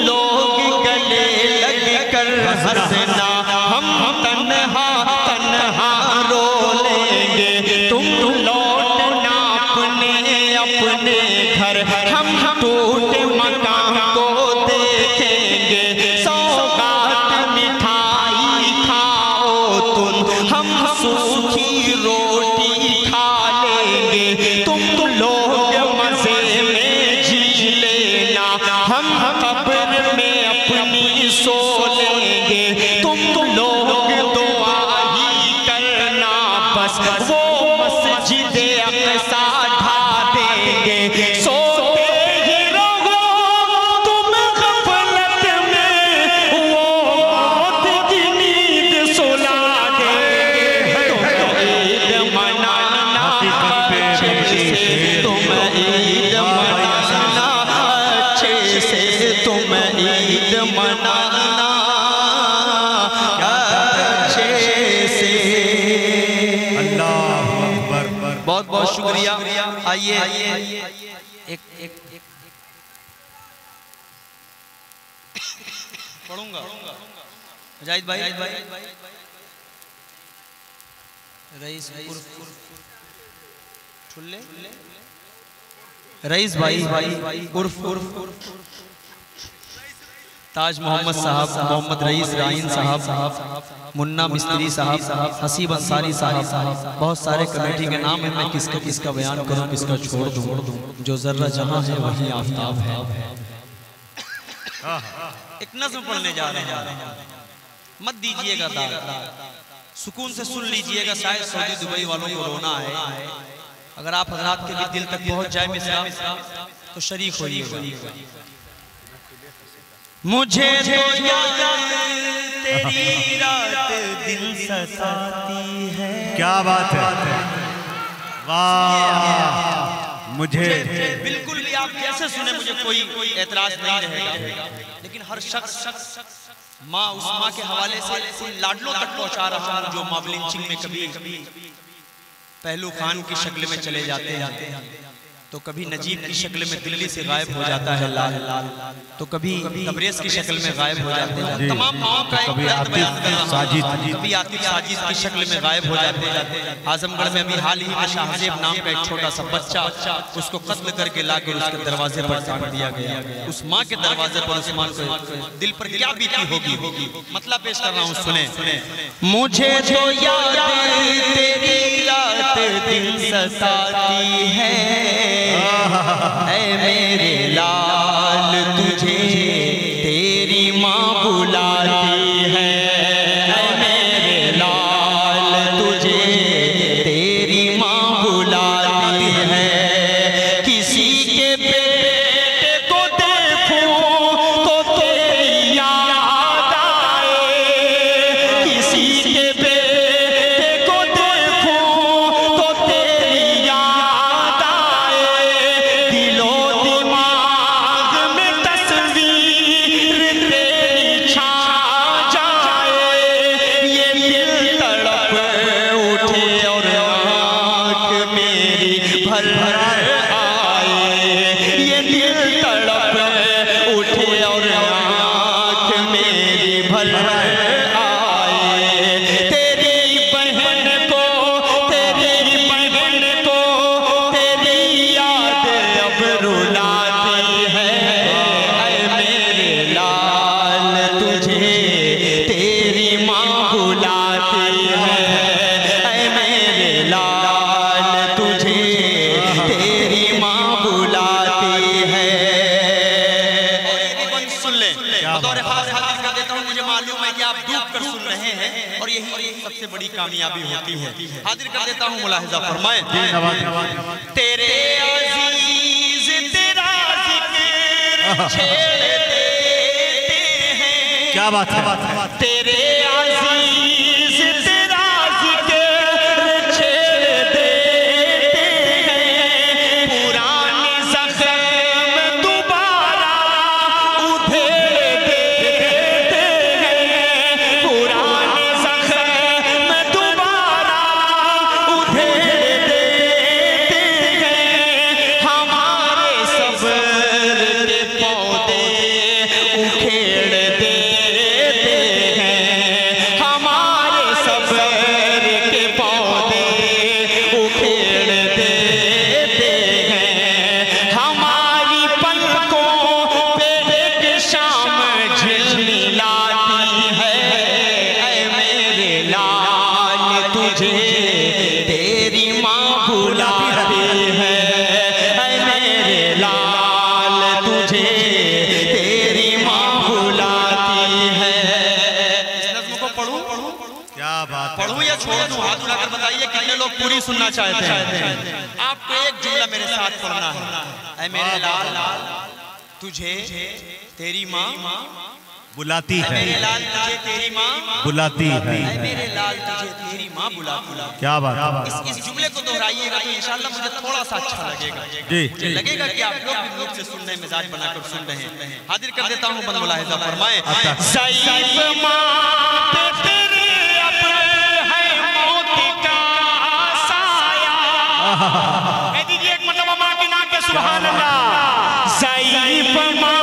लोग गले लग कर हंसना, हम तन्हा तन्हा रो लेंगे। तुम लौटना अपने अपने घर, हम टूटे मकान को देखेंगे। सौगात मिठाई खाओ तुम, हम सूखी रोटी खा लेंगे। तुम लोग मजे में जी लेना, हम कब्र में अपनी सो लेंगे। तुम लोग दुआ ही करना बस, वो मस्जिद अक़सा ढा देंगे। सोते ही रहो तुम ग़फ़लत में, वो मौत की नींद सुला देंगे। तुम ईद मनाना अच्छे से, तुम ईद मनाना अच्छे से, तुम ईद मनाना अच्छे से। अल्लाहु अकबर। बहुत बहुत शुक्रिया। आइए एक पढ़ूंगा मुजाहिद भाई, रईस ठुल्ले, रईस भाई उर्फ ताज मोहम्मद साहब, मोहम्मद रईस राइन साहब, मुन्ना मिस्त्री साहब, हसीब अंसारी साहब, बहुत सारे कमेटी के नाम है। मैं किसका किसका बयान करूं, किसका छोड़ दूं। जो जर्रा जहां है वही आफताब है। एक नज़्म पढ़ने जा रहे हैं, मत दीजिएगा दाग, सुकून से सुन लीजिएगा। शायद सऊदी दुबई वालों को रोना है। अगर आप हजरात के भी दिल तक पहुंच जाए मिसरा तो शरीक होइएगा। मुझे तो याद तेरी रात दिन सताती है। क्या बात है, वाह। मुझे बिल्कुल भी आप कैसे सुने, मुझे कोई एतराज नहीं रहेगा, लेकिन हर शख्स माँ, उस माँ के हवाले से लाडलों तक पहुंचा रहा हूं जो मॉब लिंचिंग में कभी पहलू खान की शक्ल में चले जाते हैं, तो कभी नजीब की शक्ल में दिल्ली से गायब हो जाता है लाल, तो कभी तबरेज़ की शक्ल में गायब हो जाते हैं। तमाम माओं का एक दर्द बयान कर रहा हूं। कभी आतिफ साजिद की शक्ल में गायब हो जाते हैं। आजमगढ़ में अभी हाल ही में शाहजेब नाम का एक छोटा सा बच्चा, उसको कत्ल करके लाकर उसके दरवाजे पर टांग दिया गया। उस माँ के दरवाजे पर उस्मान को दिल पर क्या बीती होगी। मतलब पेश कर रहा हूँ, सुने। मुझे जो याद तेरी रात दिन सताती है, ऐ मेरे लाल तुझे तेरी माँ बुलाती है। ऐ मेरे लाल तुझे तेरी माँ बुलाती है। किसी के बेटे को देखूं तो तेरी याद आए, किसी के बेटे को देखूं तो तेरी याद आए। दिलो दिमाग में तस्वीर तेरी छा जाए। ये दिल तड़प उठे और आँख मेरी भर भर आए। ये दिल तड़प उठे और आँख मेरी भर भर आए। तेरी बहन को तेरी याद अब रुलाती है। ऐ मेरे लाल तुझे तेरी माँ बुलाती है। ऐ मेरे लाल तुझे तेरी माँ बुलाती है। और ये भी बंद सुन ले, बतौर खास हाजिर कर देता हूँ। मुझे मालूम है कि आप डूब कर सुन रहे हैं और यही सबसे बड़ी कामयाबी होती है। हाजिर कर देता हूँ, मुलाहिजा फरमाएं। तेरे अजीज तेरा जिक्र छेड़ देते हैं। क्या बात है, तेरे अजीज तेरा जिक्र छेड़ देते हैं। पुराने ज़ख्म दोबारा उधेड़ देते हैं। पुराने ज़ख्म दोबारा उधेड़ देते हैं। हमारे सब्र के पौधे उठाकर बताइए कितने लोग पूरी सुनना चाहते हैं। आपको एक जुमला मेरे साथ पढ़ना है। ऐ मेरे लाल तुझे तेरी माँ बुलाती है, मेरे लाल तुझे तेरी माँ बुलाती है, मेरे लाल तुझे तेरी माँ बुलाती है। क्या बात। इस जुमले को दोहराइएगा तो इंशाल्लाह मुझे थोड़ा सा अच्छा लगेगा जी। मुझे लगेगा कि आप लोग भी मुझ से सुन रहे मिजाज बनाकर सुन रहे हैं। हाजिर कर देता हूँ बंद मुलाहिजा फरमाए। ज़ईफ़ माँ पे तेरे अब है मौत का साया। कह दीजिए एक मतलब माँ के नाम पे सुभान अल्लाह। ज़ईफ़ माँ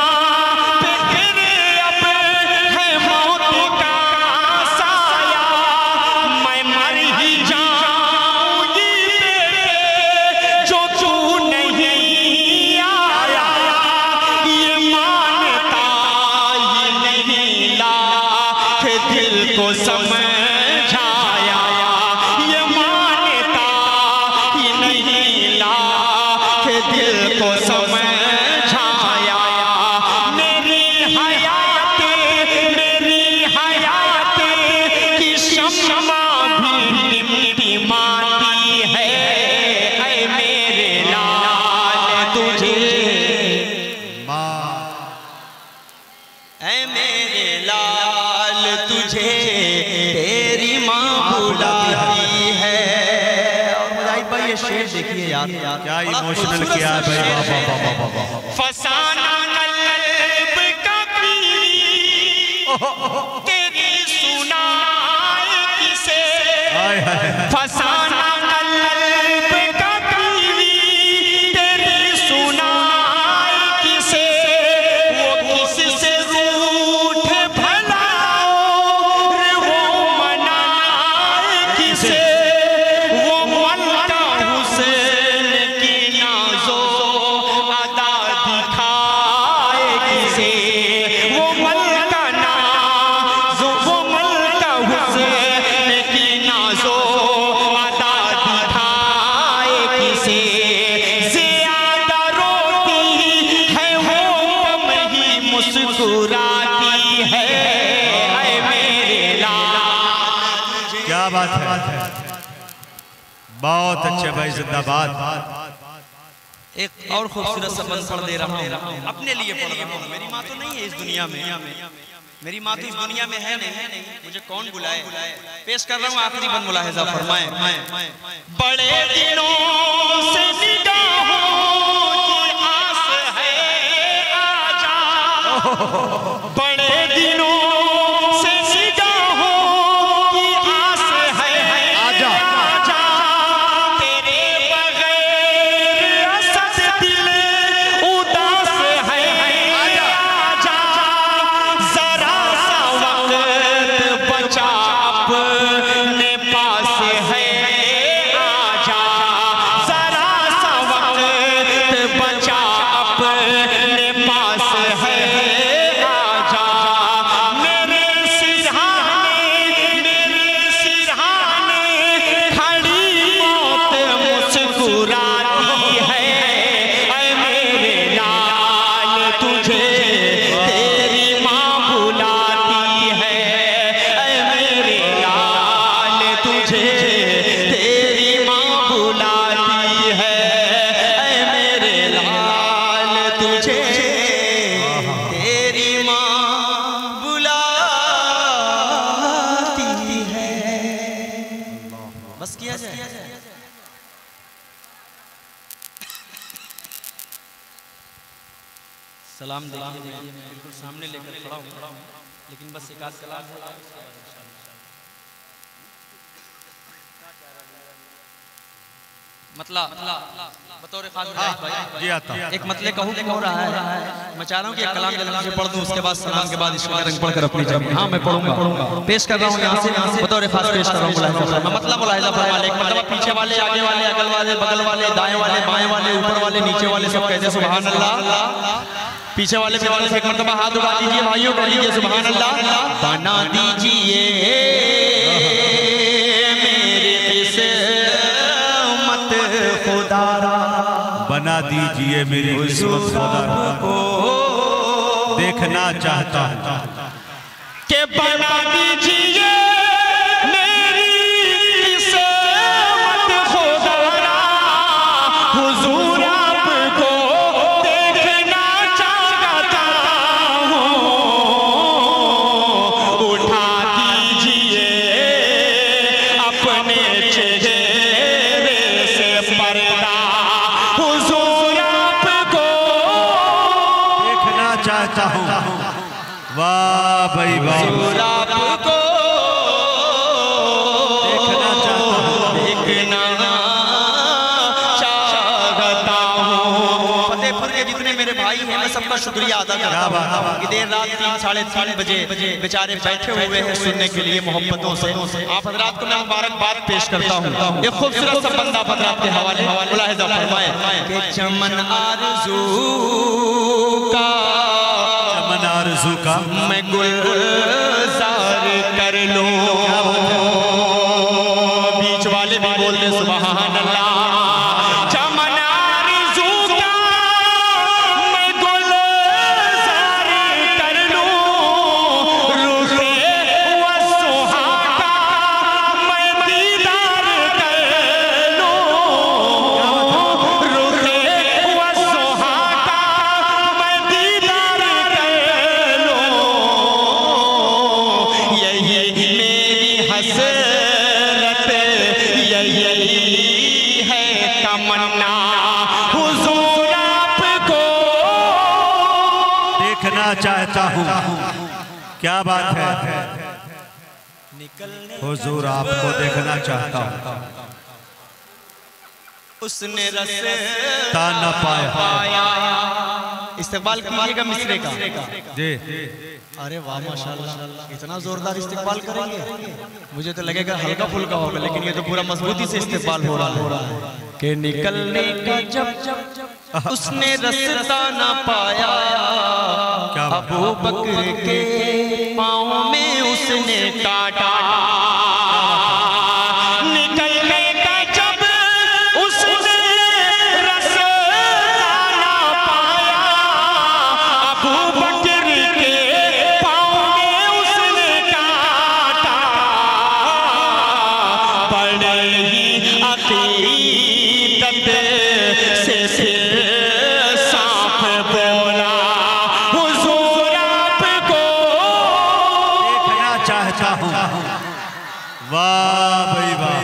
देखिए यार क्या इमोशनल किया है भाई। फसाना कल्ब का तेरी सुनाए किसे। फसाना कल्ब का तेरी सुनाए किसे। वो किससे रूठ भला वो मनाए किसे। बहुत अच्छे भाई, जिंदाबाद। एक और खूबसूरत सा बंद पढ़ दे रहा हूँ, अपने लिए पढ़ रहा हूँ। मेरी माँ तो नहीं है इस दुनिया में, मेरी माँ तो इस दुनिया में है नहीं, मुझे कौन बुलाए। पेश कर रहा हूँ आखिरी बंद मुलाहिजा फरमाए। बड़े दिनों से निगाहों की आस है आजा। बड़े दिनों सलाम देखिए बिल्कुल सामने लेकर खड़ा हूँ, लेकिन बस एक आध कलाम मतलब बतौर खास जी आता एक मतले का हुक्म हो रहा है। मैं चाह रहा हूँ कि एक कलाम जल्दी से पढ़ दूँ, उसके बाद सलाम के बाद इसका रंग पढ़कर अपनी जगह। हाँ मैं पढ़ूंगा, पेश कर रहा हूँ यहाँ से बतौर खास पेश कर रहा हूँ। मतलब मुलाहिजा फरमा ले, मतलब पीछे वाले, आगे वाले, अगल वाले, बगल वाले, दाएं वाले, बाएं वाले, ऊपर वाले, नीचे वाले सब कहते सुभान अल्लाह। पीछे वाले पे वाले से एक मर्तबा हाथ उठा दीजिए भाइयों, कह लीजिए सुभान अल्लाह। बना दीजिए मेरे किस्मत खुदारा, बना दीजिए मेरी किस्मत खुदारा, देखना चाहता हूँ कि बना दीजिए मेरी किस्मत वाह भाई वाह, हुजूर आपको देखना चाहता हूँ, देखना चाहता हूँ। फतेहपुर के जितने मेरे भाई हैं मैं सबका शुक्रिया अदा करता हूँ कि देर रात 3 साढ़े 3 बजे बेचारे बैठे हुए हैं सुनने के लिए मोहब्बतों से। आप हजरात को मैं मुबारकबाद पेश करता हूँ। ये खूबसूरत सा बंदा हजरात के हवाले मुलाहिजा फरमाए कि चमन आरज़ू का, चमन आरज़ू का मैं गुलजार कर लूं। बीच वाले भी बोल दे सुभान अल्लाह। चमन आरज़ू का मैं गुलजार कर लूं, रुखे व सुहा का मैं दीदार कर लूं, रुखे व सुहा का मैं दीदार कर लूं। यही मेरी हसरत, यही है तमन्ना, हुजूर आपको देखना चाहता हूँ। क्या बात है, निकलने हुजूर आपको देखना चाहता हूँ। उसने रस्ता न पाया। इस्तेमाल कीजिएगा मिसरे का जी, अरे वाह माशाल्लाह, इतना जोरदार इस्तेमाल करेंगे, मुझे तो लगेगा हल्का फुल्का होगा, लेकिन ये तो पूरा मजबूती से इस्तेमाल हो रहा है कि निकलने का जब उसने रास्ता ना पाया, अबू बकर के पाँव में उसने काटा। निकलने का जब उसने रास्ता ना पाया, अबू बकर के पाँव में उसने काटा। बड़े ही अकीदत से फिर सांप बोला, हुजूर आपको देखना चाहता हूँ। वाह भाई वाह,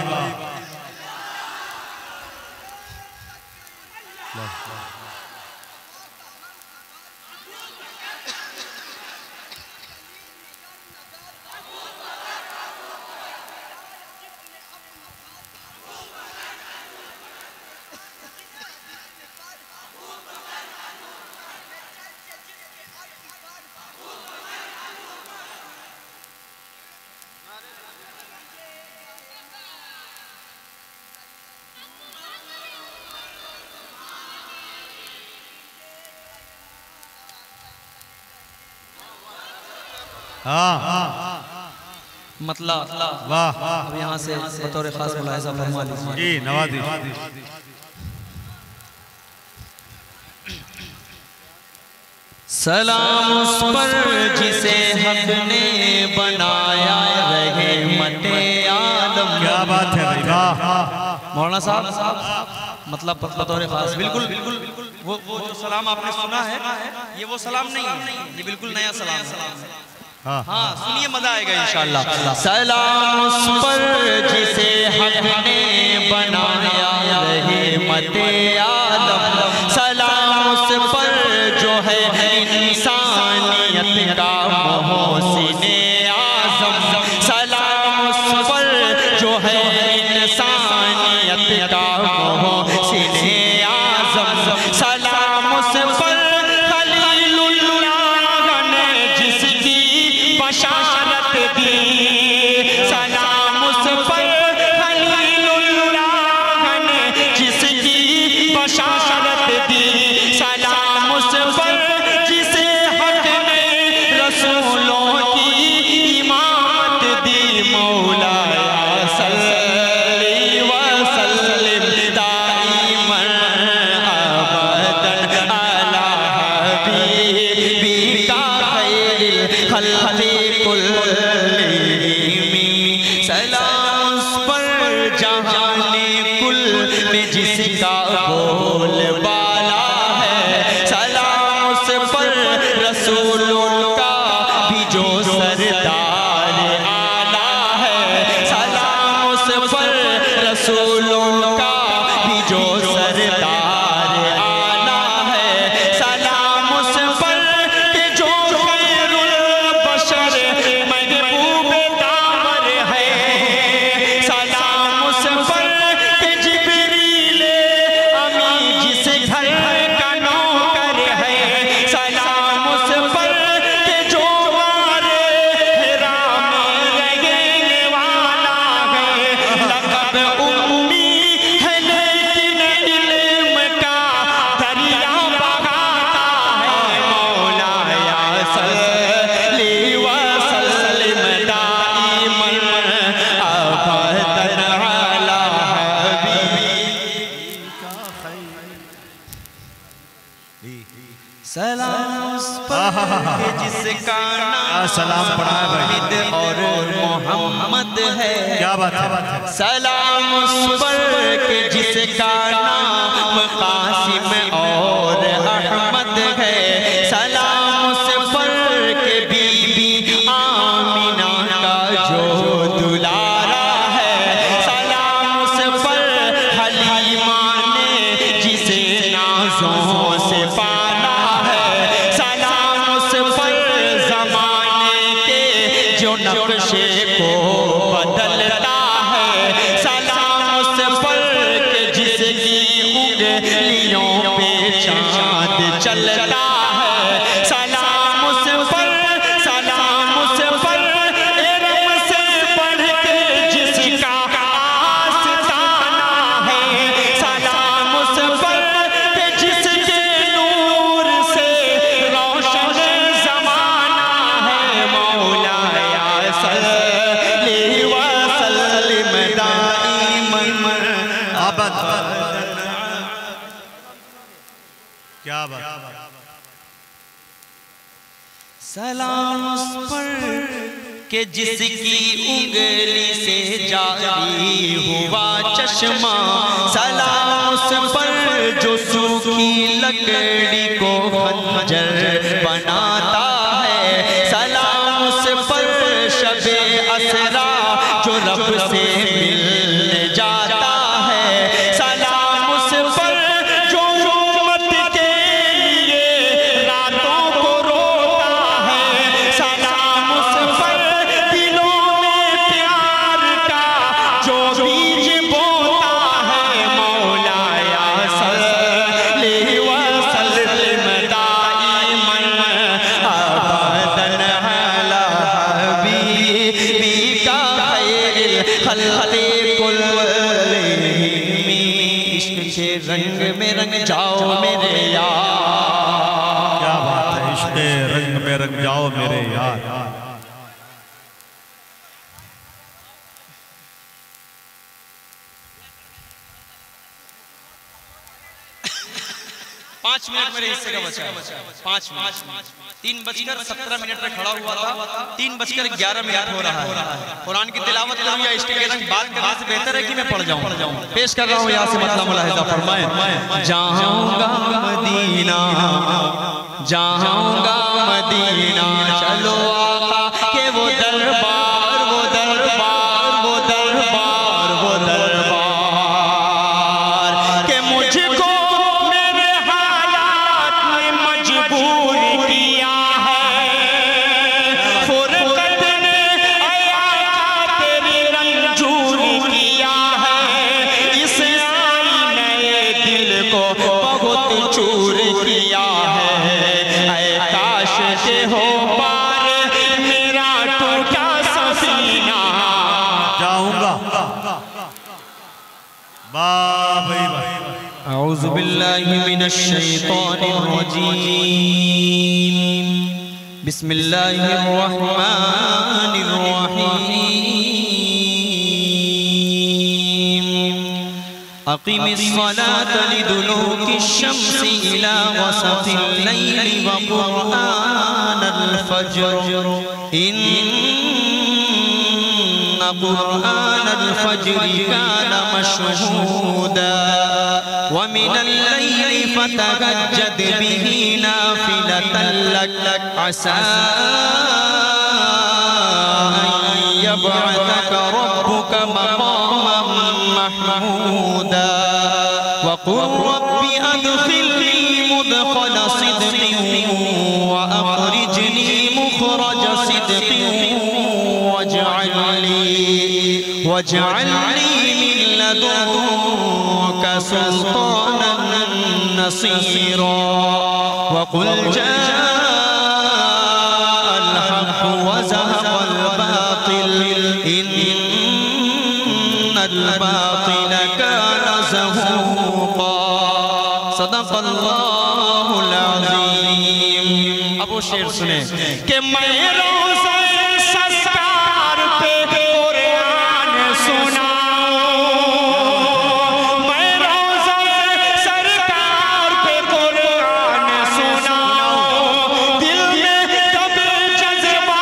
हाँ मतलब वाह, अब यहाँ से बतौर खास मुलाहिजा फरमा लीजिए। जी नवाजी। सलाम उस पर जिसे हक ने बनाया, रहमते आलम। क्या बात है भाई वाह, मौलाना साहब मतलब बतौर खास बिल्कुल वो जो सलाम आपने सुना है ये वो सलाम नहीं है, ये बिल्कुल नया सलाम है। हाँ सुनिए, मजा आएगा इंशाअल्लाह। सलाम उस पर जिसे हक ने बनाया, रहमते आलम। सलाम उस पर जो है इंसानियत का मोहसिने आज़म। सलाम उस पर जो है इंसानियत का मोहसिने आज़म। सलाम उस पर खलीलुल्लाह ने जिसकी बशारत दी। सलाम उस पर खलीलुल्लाह ने जिसकी बशारत दी। सलाम उस पर जिसे हक ने रसूलों की इमामत दी। मौला सल्ली व सल्लिम दाइमन अबदन अला हबीबिका खैरिल खल्क़ि कुल्लिहिम। सलाम उस पर जहाने कुल में जिसका बोलबाला है। सलाम उस पर रसूलों का भी जो सरदार आला है। सलाम उस पर रसूलों का भी जो सरदार आला है। सलाम उस पर के जो खैरुल क्या सलाम पढ़ा है भाई और मोहम्मद है। क्या बात है। सलाम उस पर के जिसका नाम कासिम और अहमद है। सलाम उस पर के बीबी आमिना का जो दुलारा है। सलाम उस पर हलीमा ने जिसे नाज़ों से पाला है। सलाम उस पर ज़माने के जो नक्शे को बदलता है। सलाम उस पर के जिसकी उंगलियों पे चाँद चलता है। सलाम उस पर, सलाम उस पर इल्म से पढ़ के जिसका आस्ताना है। सलाम उस पर के जिसके नूर से रोशन ज़माना है। मौलाया सल्ली व सल्लिम दाइमन अबद। क्या बात। सलाम उस पर के जिसकी उंगली से जारी हुआ चश्मा। सलाम उस पर जो सूखी लकड़ी को खंजर बनाता है। सलाम उस पर शबे असरा जो रब से मिलने जाता है। सलाम उस पर जो उम्मत के लिए रातों को रोता है। सलाम उस पर दिलों में प्यार का जो बीज बोता है। मौलाया सल्ली व सल्लिम दाइमन अबदन अला हबीबिका खैरिल खल्क़ि कुल्लिहिम। इश्क के रंग में रंग जाओ मेरे यार। क्या बात है। इश्क रंग में रंग जाओ मेरे यार। 5 मिनट मेरे हिस्से का बचा है। 5 मिनट 3:17 पे खड़ा हुआ था। 3:11 हो रहा है। कुरान की तिलावत करूं या इश्क के रंग बात करने से बेहतर है कि मैं पढ़ जाऊं। पेश कर रहा हूं यहाँ से मतलब मुलाहिजा फरमाएं। जाऊंगा मदीना, जाऊंगा मदीना, चलो आका के वो दरबार, वो दरबार, वो दरबार, वो दरबार के मुझको औज़ु बिल्लाहि मिनश शैतानिर रजीम। बिस्मिल्लाहिर रहमानिर रहीम। अक़ीमिस सलात लिदुलूकिश शम्सि इला ग़सक़िल लैलि व क़ुरआनल फ़ज्र। क़ुरआन अल-फ़ज्र कान मशहूदा व मिनल लैलि फ़तहज्जद बिही नाफ़िलतन लक असा अन यबअसक रब्बुक मक़ामन महमूदा व क़ुल रब्बि अदख़िलनी मुदख़ल सिद्क़िन व अख़रिजनी मुख़रज सिद्क़िन वजअलनी मिन लदुनक सुल्तानन नसीरा वक़ुल जाअल हक़्क़ु व ज़हक़ल बातिल इन्नल बातिल कान ज़हूक़ा। सदक़ल्लाहुल अज़ीम। अब वो शेर सुने कि मैं रोज़े सरकार पे कुरान सुनाऊं, मैं रोज़े सरकार पे कुरान सुनाऊं, दिल में कभी जज़्बा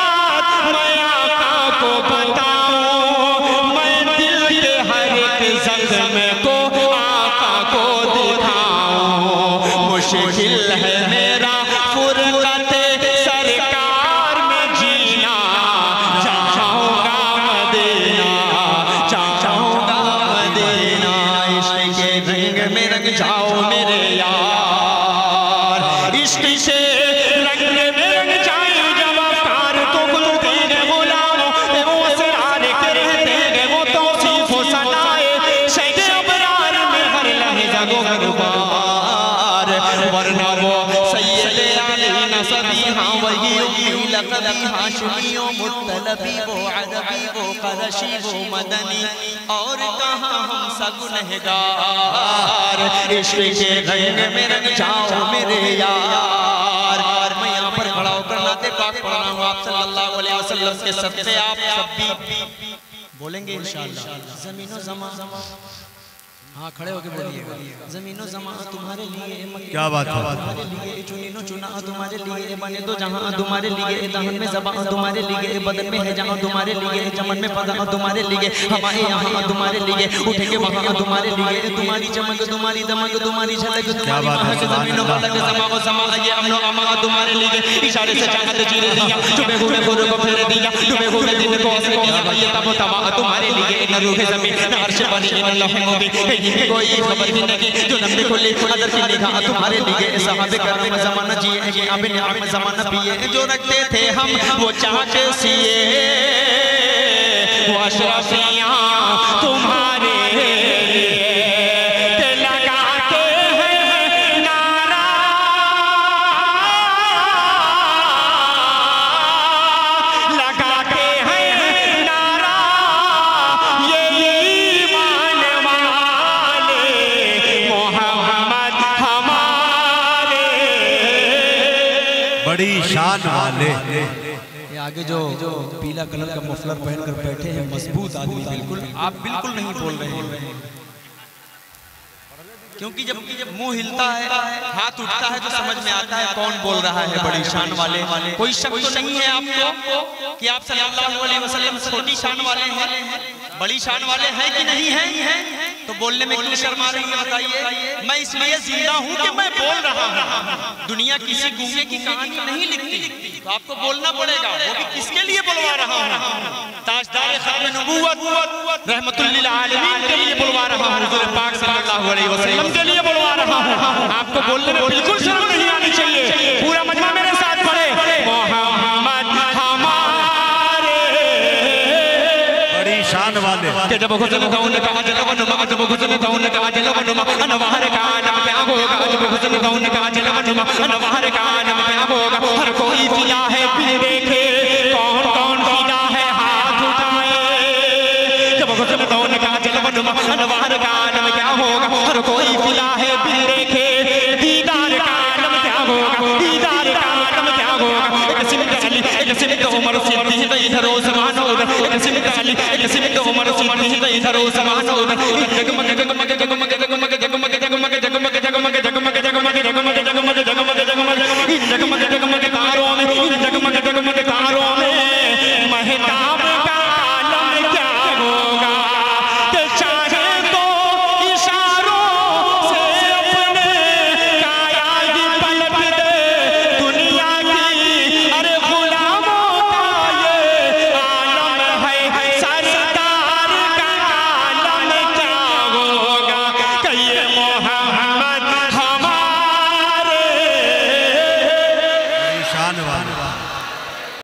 हाशमी वो मुत्तलबी वो अरबी वो क़रशी वो मदनी और कहाँ हम सब गुनहगार। इश्क़ के रंग में रंग जाओ मेरे यार। मैं यहाँ पर खड़ा होकर नाते पाक पढ़ रहा हूँ आप सल्लल्लाहु अलैहि वसल्लम के सबसे आप सब भी बोलेंगे इंशाअल्लाह। ज़मीनो ज़मा, हाँ खड़े होके बोलिएगा। ज़मीनो ज़मा तुम्हारे लिए, क्या बात है, तुम्हारे लिए चुनिनो चुना तुम्हारे लिए, बने तो जहाँ तुम्हारे लिए, दहन में ज़बां तुम्हारे लिए, बदन में है जहाँ तुम्हारे लिए, चमन में पदा तुम्हारे लिए, हमारे यहाँ तुम्हारे लिए, उठेंगे वहाँ तुम्हारे लिए, तुम्हारी चमक तुम्हारी दमक तुम्हारी झलक तुम्हारी महक, ज़मीनो फलक ज़मा व समा ये अमनो अमा तुम्हारे लिए, इशारे से चाहत चीर दिया, चुभे हुए गुरु को फेर दिया, चुभे हुए दिन को असर किया, ये तब तमा तुम्हारे लिए, न रूह ज़मीन न अर्श बनी न लौह मुबीन, कोई खबर ही नहीं जो नबी खुली अदर की निगाह तुम्हारे लिए, सहाबे करम ज़माना जिए कि अब नियाम ज़माना पिए, जो रखते थे हम वो चाह के सिए, वो अशरफियाँ तुम्हारे लिए लगाते हैं नारा, लगाते हैं नारा ये ईमान वाले मोहम्मद हमारे। बड़ी शान वाले। ये आगे जो पीला कलर का मफलर पहनकर बैठे हैं मजबूत आदमी, बिल्कुल आप बिल्कुल नहीं बोल रहे हैं, क्योंकि जब मुंह हिलता है हाथ उठता है तो समझ में आता है कौन बोल रहा है। बड़ी शान वाले, कोई शक तो नहीं है आपको कि आप सल्लल्लाहु अलैहि वसल्लम छोटी शान वाले हैं, बड़ी शान वाले हैं कि नहीं हैं? तो बोलने में क्यों शर्मा रही है बताइए? मैं इसलिए जिंदा हूँ कि मैं बोल रहा हूँ। दुनिया किसी गूंगे की कहानी नहीं लिखती, तो आपको बोलना पड़ेगा। वो भी किसके लिए बोलवा रहा हूँ? ताजदार खत्म नबूवत रहमतुल लिल आलमीन के लिए बोलवा रहा हूँ, हुज़ूर पाक सल्लल्लाहु अलैहि वसल्लम के लिए बोलवा रहा हूँ। आपको बोलने में बिल्कुल शर्म नहीं आनी चाहिए। पूरा मजमा मेरे साथ पढ़े, मोहम्मद हमारे। बड़ी शान वाले। कि जब हुस्न था उनका अजलवनुमा, जब हुस्न था उनका अजलवनुमा, अनवार का आलम क्या होगा? जब हुस्न था उनका अजलवनुमा, अनवार का आलम क्या होगा? हर कोई फिदा है बिन देखे, कौन कौन फिदा है हाथ उठाए। जब हुस्न था उनका अजलवनुमा, अनवार का आलम क्या होगा? हर कोई फिदा है बिन देखे, दीदार का आलम क्या होगा? दीदार का आलम क्या होगा? एक सिमत अली, एक सिमत उमर सिद्दीक़, इधर उस्मान उधर, एक सिमत अली, एक सिमत उमर सिद्दीक़, इधर उस्मान उधर, जगमग जगमग जगमग जगमग